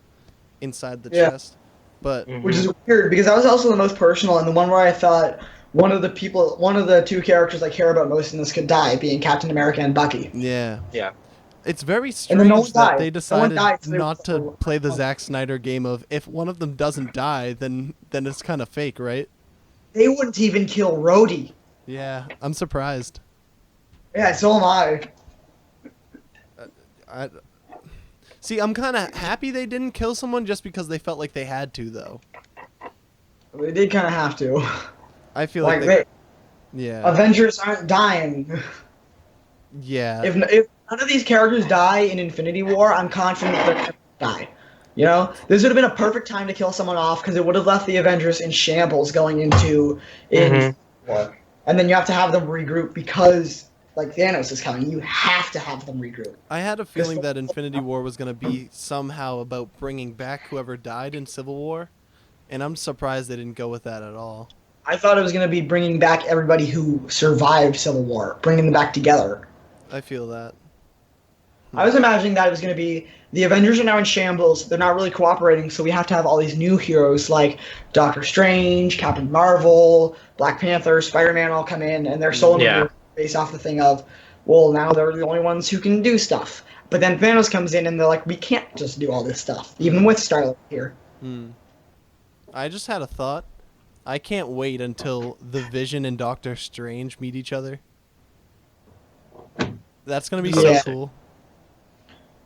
inside the Yeah. chest. But, Mhm. Which is weird because that was also the most personal and the one where I thought one of the 2 characters I care about most in this could die, being Captain America and Bucky. yeah. Yeah. It's very And strange then no one that died. they No one decided died, so they not were- to play the Zack Snyder game of if one of them doesn't die, then it's kind of fake, right? They wouldn't even kill Rhodey. Yeah, I'm surprised. Yeah, so am I. See, I'm kind of happy they didn't kill someone just because they felt like they had to, though. They did kind of have to. I feel Like, like yeah, Avengers aren't dying. yeah. If none of these characters die in Infinity War, I'm confident they're gonna die. You know, this would have been a perfect time to kill someone off because it would have left the Avengers in shambles going into Infinity War, and then you have to have them regroup because like Thanos is coming. You have to have them regroup. I had a feeling that Infinity War was going to be somehow about bringing back whoever died in Civil War, and I'm surprised they didn't go with that at all. I thought it was going to be bringing back everybody who survived Civil War, bringing them back together. I feel that. I was imagining that it was going to be the Avengers are now in shambles. They're not really cooperating, so we have to have all these new heroes like Doctor Strange, Captain Marvel, Black Panther, Spider-Man all come in, and they're solo Yeah. based off the thing of, well, now they're the only ones who can do stuff. But then Thanos comes in, and they're like, we can't just do all this stuff, even with Star-Lord here. I just had a thought. I can't wait until the Vision and Doctor Strange meet each other. That's going to be Yeah. so cool.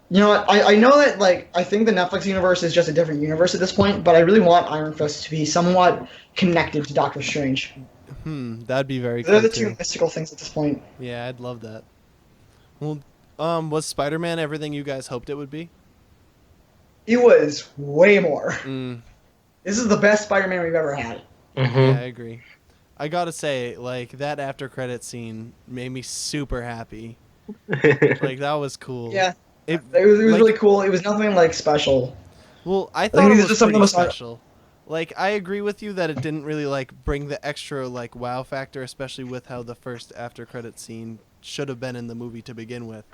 You know what? I know that, like, I think the Netflix universe is just a different universe at this point, but I really want Iron Fist to be somewhat connected to Doctor Strange. That'd be very They're cool the two too. mystical things at this point. Yeah, I'd love that. Well, was Spider-Man everything you guys hoped it would be? It was way more. Mm, This is the best Spider-Man we've ever had. yeah, Mm-hmm. I agree. I gotta say, like, that after credit scene made me super happy. Like, that was cool. Yeah, It it was like, really cool. It was nothing like special. Well, I think thought it these was are some of pretty the most- special. Like, I agree with you that it didn't really, like, bring the extra, like, wow factor, especially with how the first after credit scene should have been in the movie to begin with.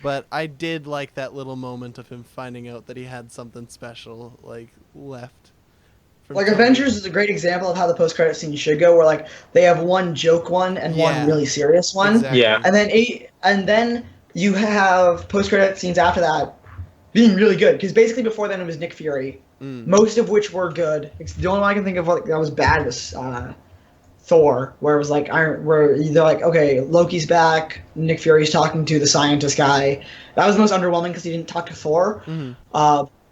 But I did like that little moment of him finding out that he had something special, like, left. from Like Tony. Avengers is a great example of how the post-credit scene should go, where like they have one joke one and Yeah. one really serious one, Exactly. Yeah. and then you have post-credit scenes after that being really good because basically before then it was Nick Fury, most of which were good. The only one I can think of like, that was bad was Thor, where it was like where they're like, okay, Loki's back, Nick Fury's talking to the scientist guy. That was the most underwhelming because he didn't talk to Thor.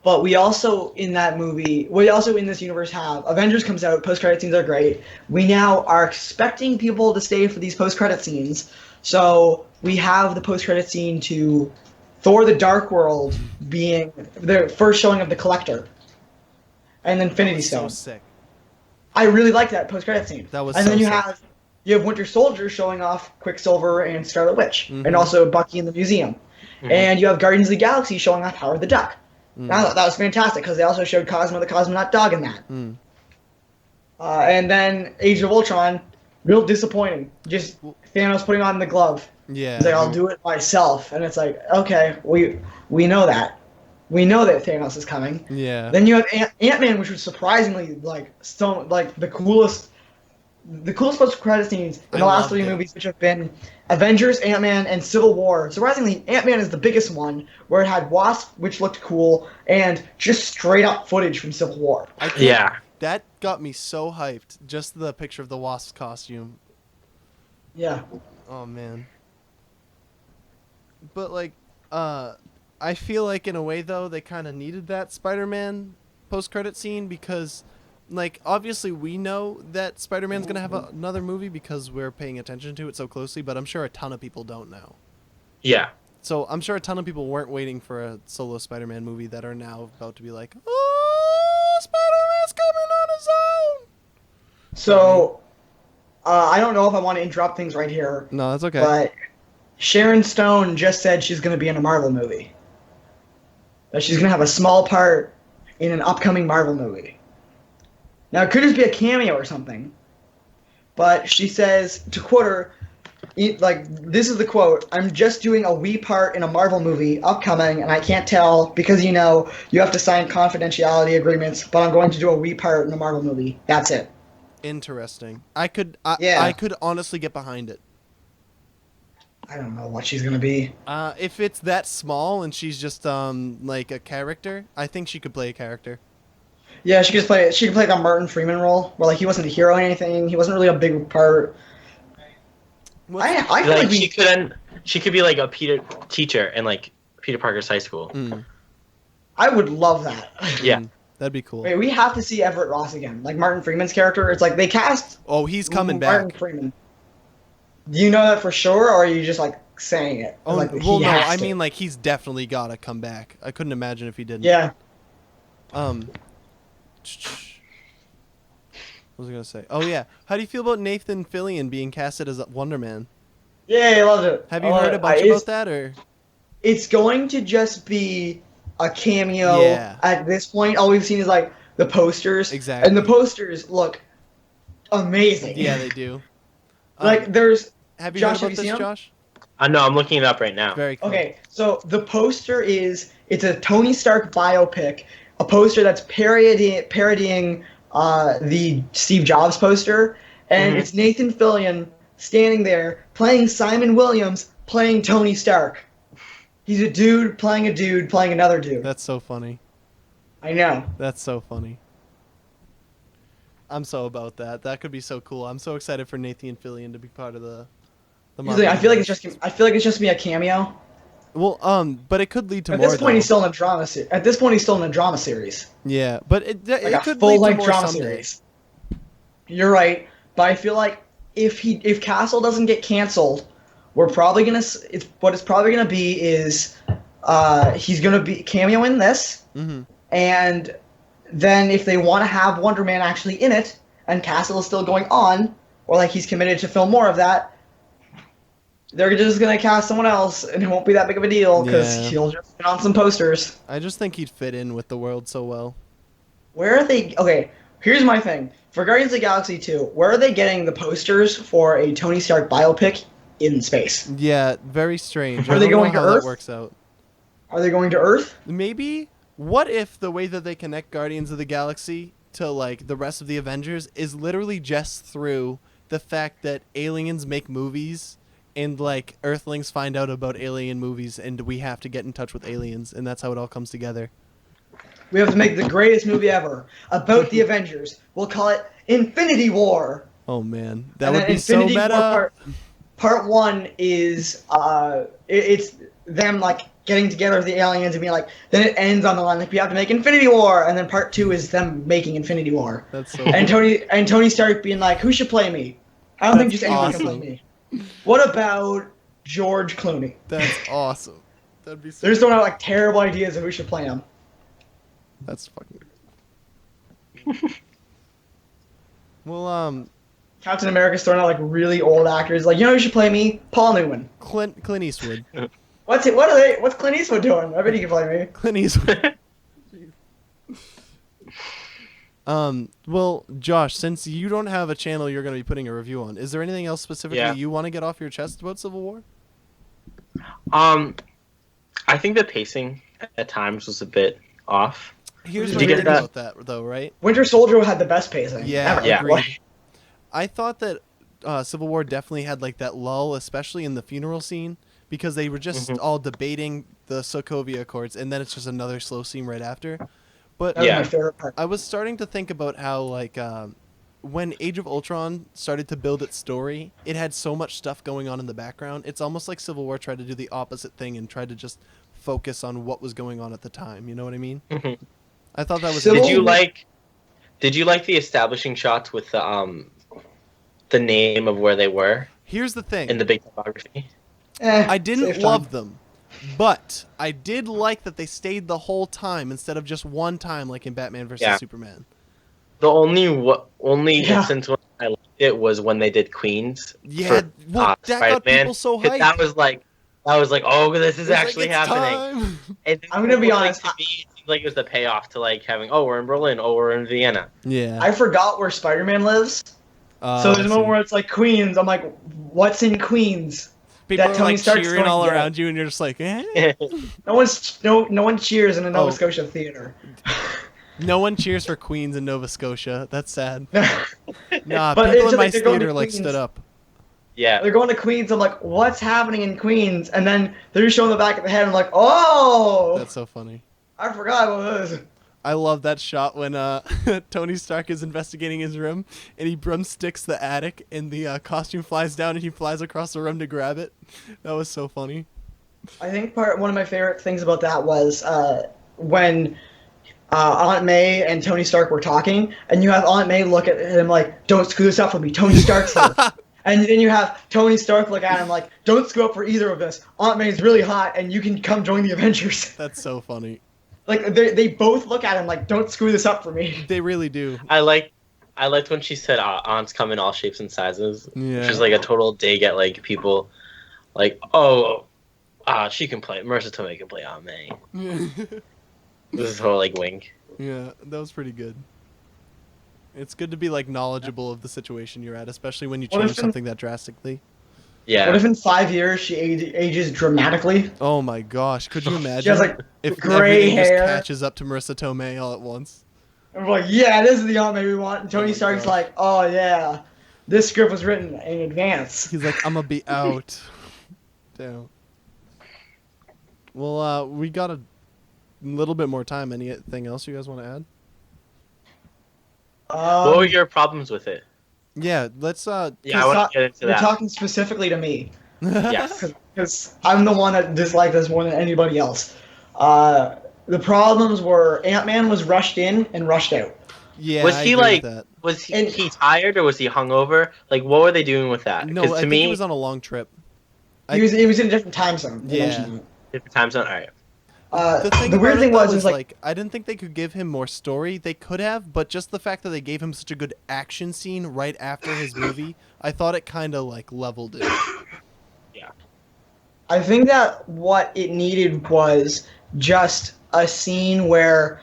But we also in this universe have Avengers comes out, post-credit scenes are great. We now are expecting people to stay for these post-credit scenes. So we have the post-credit scene to Thor: The Dark World being the first showing of the Collector, and Infinity So Stone. sick. I really like that post-credit scene. That was and so then you sick. have You have Winter Soldier showing off Quicksilver and Scarlet Witch, Mhm. and also Bucky in the museum. Mhm. And you have Guardians of the Galaxy showing off Howard the Duck. Mm. Now, that was fantastic because they also showed Cosmo the Cosmonaut Dog in that. Mm. And then Age of Ultron, real disappointing. Just Thanos putting on the glove. Yeah. He's like, I'll do it myself. And it's like, okay, we know that. We know that Thanos is coming. Yeah. Then you have Ant-Man, which was surprisingly the coolest post-credit scenes in the I last loved 3 it. movies, which have been Avengers, Ant-Man, and Civil War. Surprisingly, Ant-Man is the biggest one, where it had Wasp, which looked cool, and just straight up footage from Civil War. I can't- Yeah. That got me so hyped. Just the picture of the Wasp's costume. Yeah. Oh man. But like, I feel like in a way though they kind of needed that Spider-Man post-credit scene because, like, obviously we know that Spider-Man's gonna have another movie because we're paying attention to it so closely. But I'm sure a ton of people don't know. Yeah. So I'm sure a ton of people weren't waiting for a solo Spider-Man movie that are now about to be like, oh, Spider-Man's coming on his own. So, I don't know if I want to interrupt things right here, No, that's okay. but Sharon Stone just said she's going to be in a Marvel movie. That she's going to have a small part in an upcoming Marvel movie. Now, it could just be a cameo or something, but she says, to quote her, this is the quote, I'm just doing a wee part in a Marvel movie upcoming, and I can't tell because, you have to sign confidentiality agreements, but I'm going to do a wee part in a Marvel movie. That's it. Interesting. I could honestly get behind it. I don't know what she's going to be. If it's that small and she's just like a character, I think she could play a character. Yeah, she could play the Martin Freeman role, where like he wasn't a hero or anything. He wasn't really a big part. I feel Like like she could be like a teacher in like Peter Parker's high school. I would love that. Yeah. That'd be cool. Wait, we have to see Everett Ross again, like Martin Freeman's character. It's like they cast. Oh, he's coming Martin back. Freeman. Do you know that for sure, or are you just like saying it? Oh, like, well, he no, has I to? mean like he's definitely gotta come back. I couldn't imagine if he didn't. Yeah. What was I gonna say? Oh yeah, how do you feel about Nathan Fillion being casted as Wonder Man? Yeah, I loved it. Have you heard a bunch about that or? It's going to just be a cameo Yeah. at this point. All we've seen is like the posters. Exactly. And the posters look amazing. Yeah, they do. Like there's Have you Josh, heard have about you this, seen 'em? Josh? No, I'm looking it up right now. Very cool. okay, so the poster it's a Tony Stark biopic, a poster that's parodying the Steve Jobs poster, and it's Nathan Fillion standing there playing Simon Williams playing Tony Stark. He's a dude playing another dude. That's so funny. I know. That's so funny. I'm so about that. That could be so cool. I'm so excited for Nathan Fillion to be part of the Usually, I feel like it's just be a cameo. Well, but it could lead to At more. this point, though. he's still in a drama series. At this point, he's still in a drama series, Yeah, but it like a could lead to full-length more drama someday. series. You're right, but I feel like if Castle doesn't get canceled, we're probably gonna. It's probably gonna be is he's gonna be cameo in this, and then if they want to have Wonder Man actually in it, and Castle is still going on, or like he's committed to film more of that. They're just gonna cast someone else, and it won't be that big of a deal because Yeah. he'll just get on some posters. I just think he'd fit in with the world so well. Where are they? Okay, here's my thing. For Guardians of the Galaxy 2, where are they getting the posters for a Tony Stark biopic in space? Yeah, very strange. Are I they don't know going to how Earth? that works out. Are they going to Earth? Maybe. What if the way that they connect Guardians of the Galaxy to like the rest of the Avengers is literally just through the fact that aliens make movies and like Earthlings find out about alien movies and we have to get in touch with aliens and that's how it all comes together. We have to make the greatest movie ever about the Avengers. We'll call it Infinity War. Oh man, that And would then be so Infinity meta. War part 1 is it's them like getting together with the aliens and being like. Then it ends on the line like we have to make Infinity War, and then part 2 is them making Infinity War. That's so And Tony Stark being like, "Who should play me? I don't think That's just anyone awesome. can play me. What about George Clooney?" That's awesome. That'd be so They're just throwing out like terrible ideas of who should play him. That's fucking. Well, Captain America's throwing out like really old actors. Like, you know who should play me? Paul Newman. Clint Eastwood. What's Clint Eastwood doing? I bet he can play me. Clint Eastwood. Well, Josh, since you don't have a channel you're going to be putting a review on, is there anything else specifically you want to get off your chest about Civil War? I think the pacing at times was a bit off. Here's Did what you I get think that? about that, though, right? Winter Soldier had the best pacing. Yeah, ever. Yeah. agreed. I thought that Civil War definitely had like that lull, especially in the funeral scene, because they were just all debating the Sokovia Accords, and then it's just another slow scene right after. But That was Yeah. my favorite part. I was starting to think about how like when Age of Ultron started to build its story, it had so much stuff going on in the background. It's almost like Civil War tried to do the opposite thing and tried to just focus on what was going on at the time. You know what I mean? Mhm. I thought that was. Civil- Did you like the establishing shots with the name of where they were Here's the thing. in the big topography? I didn't save time. love them, but I did like that they stayed the whole time instead of just one time like in Batman vs Yeah. Superman. The only Yeah. instance when I liked it was when they did Queens. Yeah, for, well, that got Spider-Man, people so 'cause hyped. That was like, oh, this is It was like, actually "It's happening. time." And I'm gonna be like, honest, To me, it seemed like it was the payoff to like having, we're in Berlin, we're in Vienna. Yeah. I forgot where Spider-Man lives. So there's a moment where it's like Queens. I'm like, what's in Queens? people that are Tony like Stark's cheering going all to get. around you, and you're just like, eh. No one cheers in a Nova Oh. Scotia theater. No one cheers for Queens in Nova Scotia. That's sad. Nah, But people it's in my like they're going theater to like Queens. stood up. Yeah. They're going to Queens. I'm like, what's happening in Queens? And then they're just showing the back of the head. I'm like, oh, That's so funny. I forgot what this. I love that shot when Tony Stark is investigating his room and he broomsticks the attic and the costume flies down and he flies across the room to grab it. That was so funny. I think one of my favorite things about that was when Aunt May and Tony Stark were talking, and you have Aunt May look at him like, "Don't screw this up for me. Tony Stark's here." And then you have Tony Stark look at him like, "Don't screw up for either of us. Aunt May's really hot, and you can come join the Avengers." That's so funny. Like they both look at him like, "Don't screw this up for me." They really do. I liked when she said aunts come in all shapes and sizes. Yeah. Which is like a total dig at like people like, she can play, Marissa Tomei can play Aunt May. This is a total like wink. Yeah, that was pretty good. It's good to be like knowledgeable of the situation you're at, especially when you What change if in- something that drastically. Yeah. What if in 5 years she ages dramatically? Oh my gosh, could you imagine She has like if gray everything just hair. catches up to Marissa Tomei all at once? And we're like, "Yeah, this is the Aunt May we want." And Oh Tony my Stark's gosh. like, "Oh yeah, this script was written in advance." He's like, I'm gonna be out. Damn. Well, we got a little bit more time. Anything else you guys want to add? What were your problems with it? Yeah, let's. Yeah, I want to get into You're that. talking specifically to me. Yes. Because I'm the one that disliked this more than anybody else. The problems were Ant-Man was rushed in and rushed out. Yeah. Was I he, agree with like- that? Was he, And- he tired or was he hungover? Like, what were they doing with that? No, 'Cause I to think me, he was on a long trip. He was in a different time zone. They Yeah. mentioned it. different time zone. All right. The Weird thing was like, like I didn't think they could give him more story. They could have, but just the fact that they gave him such a good action scene right after his movie, I thought it kind of like leveled it. I think that what it needed was just a scene where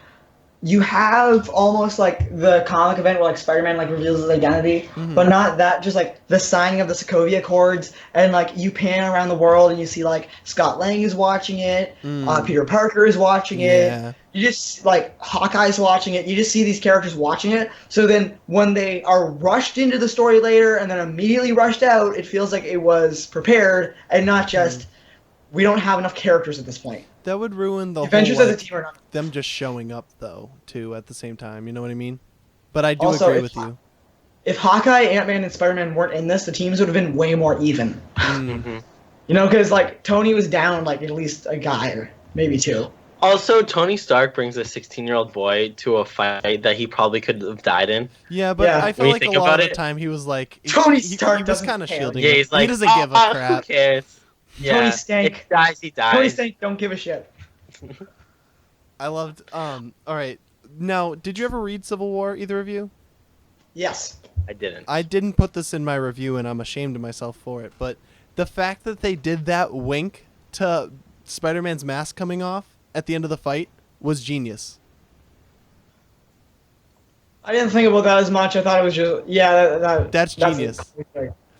you have almost like the comic event where like Spider-Man like reveals his identity, Mhm. but not that, just like the signing of the Sokovia Accords, and like you pan around the world and you see like Scott Lang is watching it, Mm. Peter Parker is watching it, Yeah. you just like Hawkeye's watching it, you just see these characters watching it, so then when they are rushed into the story later and then immediately rushed out, it feels like it was prepared and not just we don't have enough characters at this point. That would ruin the Avengers whole as a like, team are not. them just showing up though too at the same time. You know what I mean? But I do Also, agree if with you. If Hawkeye, Ant-Man, and Spider-Man weren't in this, the teams would have been way more even. Mm. hmm You know, because like Tony was down like at least a guy or maybe two. Also, Tony Stark brings a 16-year-old boy to a fight that he probably could have died in. Yeah, but Yeah. I When feel you like a think lot of about the it- time he was like Tony he Stark was doesn't kind of care. shielding. Yeah, him. he's like, he doesn't give a Who crap. cares? Yeah. Tony Stank. If he dies, he dies. Tony Stank don't give a shit. I loved. All right. Now, did you ever read Civil War? Either of you? Yes. I didn't. I didn't put this in my review, and I'm ashamed of myself for it, but the fact that they did that wink to Spider-Man's mask coming off at the end of the fight was genius. I didn't think about that as much. I thought it was just That's genius.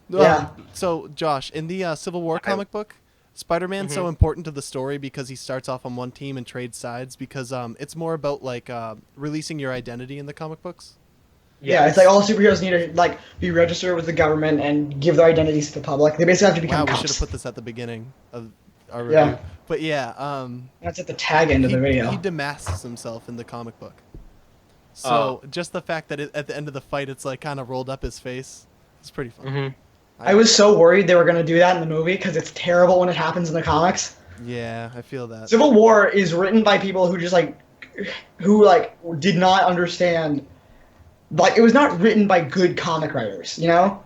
Yeah. So, Josh, in the Civil War comic book, Spider-Man's so important to the story because he starts off on one team and trades sides because it's more about like releasing your identity in the comic books. Yeah, it's like all superheroes need to like be registered with the government and give their identities to the public. They basically have to become Wow, we cops. should have put this at the beginning of our review. Yeah. But yeah, That's at the tag end of the video. he demasks himself in the comic book. So just the fact that at the end of the fight, it's like kind of rolled up his face. It's pretty fun. Mm-hmm. I was so worried they were going to do that in the movie because it's terrible when it happens in the comics. Yeah, I feel that. Civil War is written by people who just who did not understand. Like, it was not written by good comic writers, you know?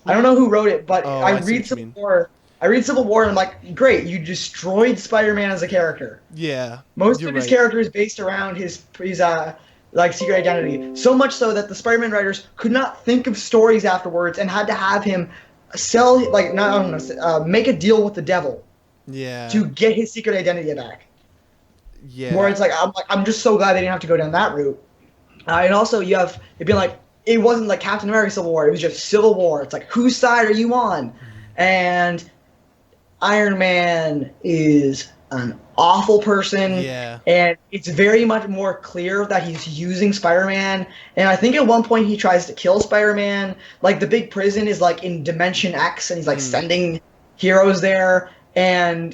I don't know who wrote it, but I see read what you Civil mean. War. I read Civil War and I'm like, great, you destroyed Spider-Man as a character. Yeah. Most you're of his right. character is based around his secret identity. So much so that the Spider-Man writers could not think of stories afterwards and had to have him make a deal with the devil Yeah. to get his secret identity back. Yeah. Where it's I'm just so glad they didn't have to go down that route. And also it'd be like, it wasn't like Captain America Civil War, it was just Civil War. It's like, whose side are you on? And Iron Man is an awful person. Yeah. And it's very much more clear that he's using Spider-Man. And I think at one point he tries to kill Spider-Man. Like, the big prison is like in Dimension X, and he's like sending heroes there. And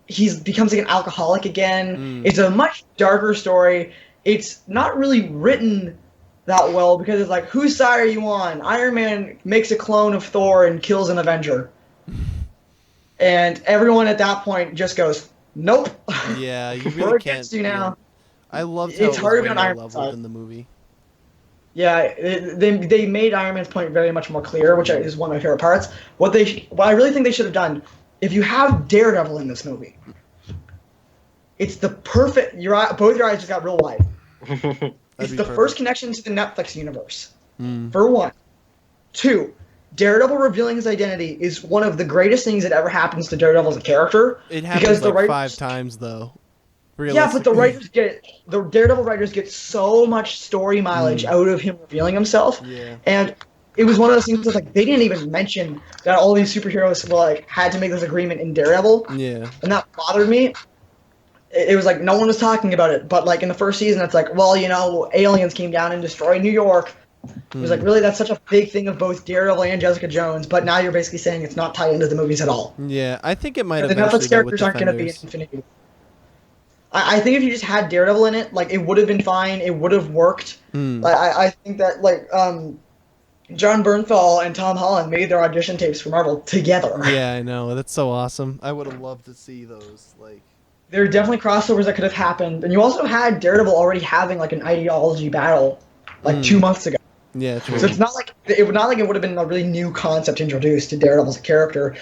he becomes like an alcoholic again. It's a much darker story. It's not really written that well because it's like, whose side are you on? Iron Man makes a clone of Thor and kills an Avenger. And everyone at that point just goes, nope. Yeah, you We're really against can't. you now. I loved It's how harder it was than way more Iron leveled Man's in the movie. Yeah, they made Iron Man's point very much more clear, which is one of my favorite parts. What I really think they should have done, if you have Daredevil in this movie, it's the perfect. Both your eyes just got real wide. It's the first connection to the Netflix universe. For one. Two, Daredevil revealing his identity is one of the greatest things that ever happens to Daredevil as a character. It happens like 5 times though. Yeah, but the Daredevil writers get so much story mileage out of him revealing himself. Yeah. And it was one of those things that's like, they didn't even mention that all these superheroes had to make this agreement in Daredevil. Yeah. And that bothered me. It was like, no one was talking about it. But like in the first season, it's like, well, aliens came down and destroyed New York. It was like, really, that's such a big thing of both Daredevil and Jessica Jones. But now you're basically saying it's not tied into the movies at all. Yeah, I think it might have The Netflix characters aren't going to be in Infinity. I think if you just had Daredevil in it, it would have been fine. It would have worked. I think that John Bernthal and Tom Holland made their audition tapes for Marvel together. Yeah, I know. That's so awesome. I would have loved to see those. There are definitely crossovers that could have happened, and you also had Daredevil already having an ideology battle 2 months ago. Yeah, true. So it's not like it would have been a really new concept introduced to Daredevil as a character.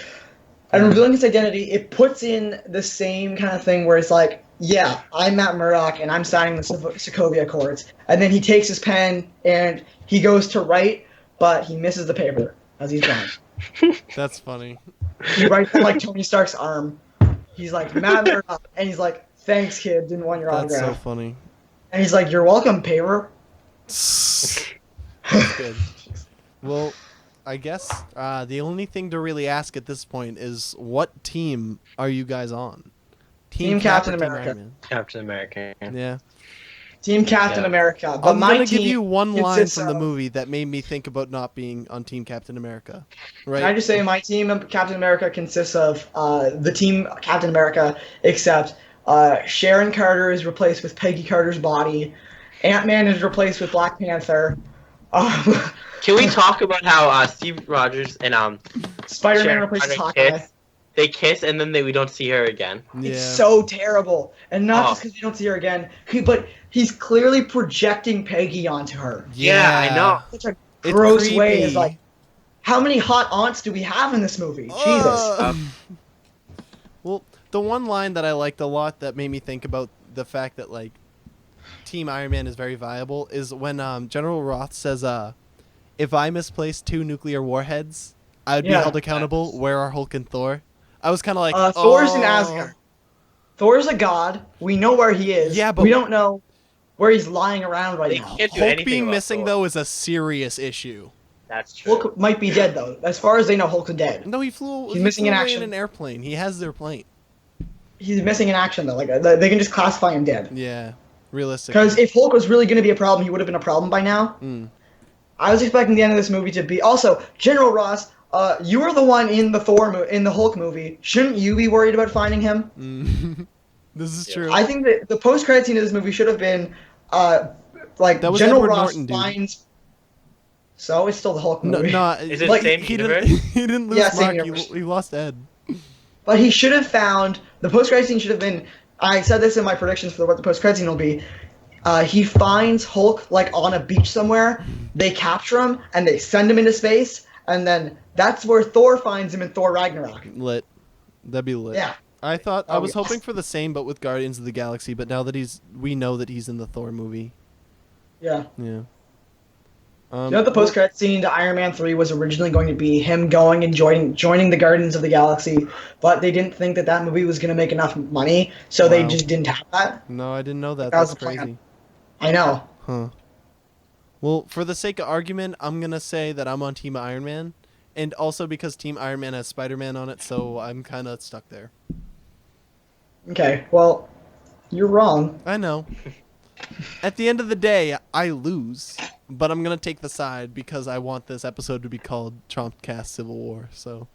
And revealing his identity, it puts in the same kind of thing where it's like, yeah, I'm Matt Murdock and I'm signing the Sokovia Accords. And then he takes his pen and he goes to write, but he misses the paper as he's drawing. That's funny. He writes on Tony Stark's arm. He's like, Matt Murdock, and he's like, thanks, kid, didn't want your That's autograph. so funny. And he's like, you're welcome, paper. That's good. Well, I guess the only thing to really ask at this point is, what team are you guys on? Team Captain Cap or America. Iron Man? Captain America. Yeah. Team Captain Yeah. America. But I'm my gonna team give you one line consists from the of- movie that made me think about not being on Team Captain America. Right? Can I just say my team of Captain America consists of the team Captain America, except Sharon Carter is replaced with Peggy Carter's body, Ant-Man is replaced with Black Panther, Can we talk about how Steve Rogers and Spider-Man Sharon replaces Carter Hawkeye. They kiss and then we don't see her again. Yeah. It's so terrible, and not Oh. just because you don't see her again, but he's clearly projecting Peggy onto her. Yeah, I know. Such a It's gross way. creepy. Is like, how many hot aunts do we have in this movie? Jesus. Well, the one line that I liked a lot that made me think about the fact that Team Iron Man is very viable is when General Roth says if I misplaced 2 nuclear warheads, I would be Yeah. held accountable. Where are Hulk and Thor? I was kind of like, Thor's in oh. Asgard. Thor's a god. We know where he is. Yeah, but- we don't know where he's lying around right They now. can't do Hulk anything being about missing Thor. though is a serious issue. That's true. Hulk might be dead though. As far as they know, Hulk's dead. No, he flew. He's he missing flew in away action. in an airplane. He has their plane. He's missing in action though. Like they can just classify him dead. Yeah, realistic. Because if Hulk was really going to be a problem, he would have been a problem by now. Mm. I was expecting the end of this movie to be also General Ross. You were the one in the in the Hulk movie. Shouldn't you be worried about finding him? This is Yeah. true. I think that the post-credit scene of this movie should have been like That was General Edward Ross Norton, dude. finds. So it's still the Hulk no, movie. no. Is it Like, same he universe? didn't. He didn't lose Yeah, same Mark. universe. He lost Ed. But he should have found the post-credit scene should have been. I said this in my predictions for what the post-credit scene will be. He finds Hulk like on a beach somewhere. They capture him and they send him into space, and then that's where Thor finds him in Thor Ragnarok. Lit. That'd be lit. Yeah. I thought I Oh, was yes. hoping for the same, but with Guardians of the Galaxy. But now that we know that he's in the Thor movie. Yeah. Yeah. You know, the post-credit scene to Iron Man 3 was originally going to be him going and joining the Guardians of the Galaxy, but they didn't think that that movie was going to make enough money, so they Wow. just didn't have that. No, I didn't know that. That was That's the plan. crazy. I know. Huh. Well, for the sake of argument, I'm gonna say that I'm on Team Iron Man, and also because Team Iron Man has Spider-Man on it, so I'm kind of stuck there. Okay, well, you're wrong. I know. At the end of the day, I lose, but I'm gonna take the side because I want this episode to be called CHOMPTcast Civil War. So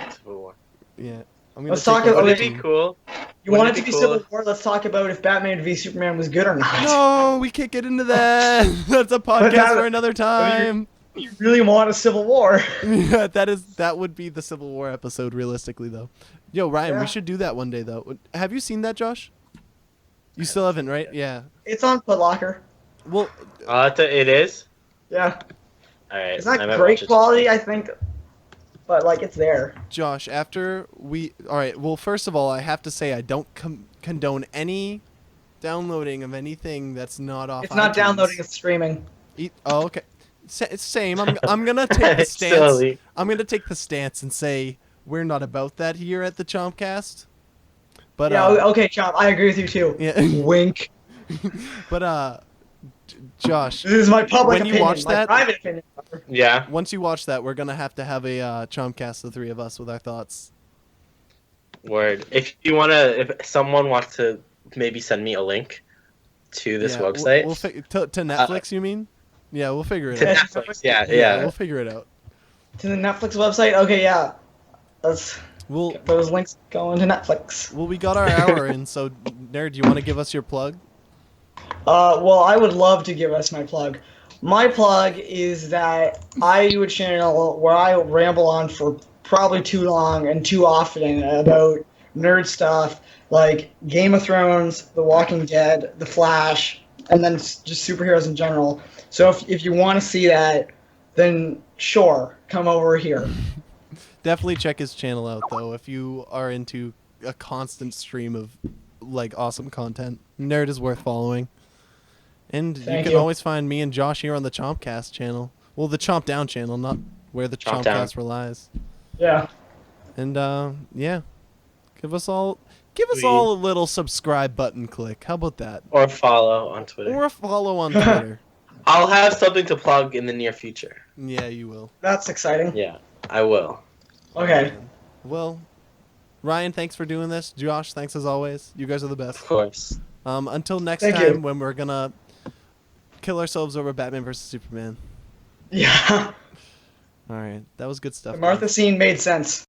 Civil War. yeah, I'm gonna. Let's take talk my about Would it. it team. be cool? You Wouldn't want it to be be cool Civil War? Let's talk about if Batman v Superman was good or not. No, we can't get into that. That's a podcast that- for another time. You really want a Civil War? Yeah, that would be the Civil War episode, realistically, though. Yo, Ryan, Yeah. we should do that one day, though. Have you seen that, Josh? You still haven't, right? Yeah. It's on Foot Locker. Well, It is. Yeah, All right. it's not I might great watch it. quality, I think, but like it's there. Josh, after we... All right, well, first of all, I have to say I don't condone any downloading of anything that's not off It's not iTunes. downloading; it's streaming. Oh, okay. It's same. I'm gonna take the It's stance. silly. I'm gonna take the stance and say we're not about that here at the CHOMPcast. But Yeah, okay, Chomp, I agree with you too. yeah. Wink. But Josh, This is my public When you opinion. watch my that- private opinion. Yeah. once you watch that, we're gonna have a CHOMPcast, the three of us, with our thoughts. Word. If someone wants to maybe send me a link to this Yeah, website. to Netflix, you mean? Yeah, we'll figure it to out. Netflix. Yeah. We'll figure it out. To the Netflix website? Okay, yeah. Let's We'll get those links going to Netflix. we got our hour in. So, Nerd, you want to give us your plug? Well, I would love to give us my plug. My plug is that I do a channel where I ramble on for probably too long and too often about nerd stuff like Game of Thrones, The Walking Dead, The Flash, and then just superheroes in general. So if you want to see that, then sure, come over here. Definitely check his channel out, though, if you are into a constant stream of like awesome content. Nerd is worth following. And you Thank can you. always find me and Josh here on the CHOMPcast channel. Well, the Chomp Down channel, not where the Chomp Down. CHOMPcast relies. Yeah. And yeah, give us all Sweet. a little subscribe button click. How about that? Or follow on Twitter. Or a follow on Twitter. I'll have something to plug in the near future. Yeah, you will. That's exciting. Yeah, I will. Okay. Well, Ryan, thanks for doing this. Josh, thanks as always. You guys are the best. Of course. Until next Thank time you. when we're gonna kill ourselves over Batman versus Superman. Yeah. All right, that was good stuff. The Martha guys. scene made sense.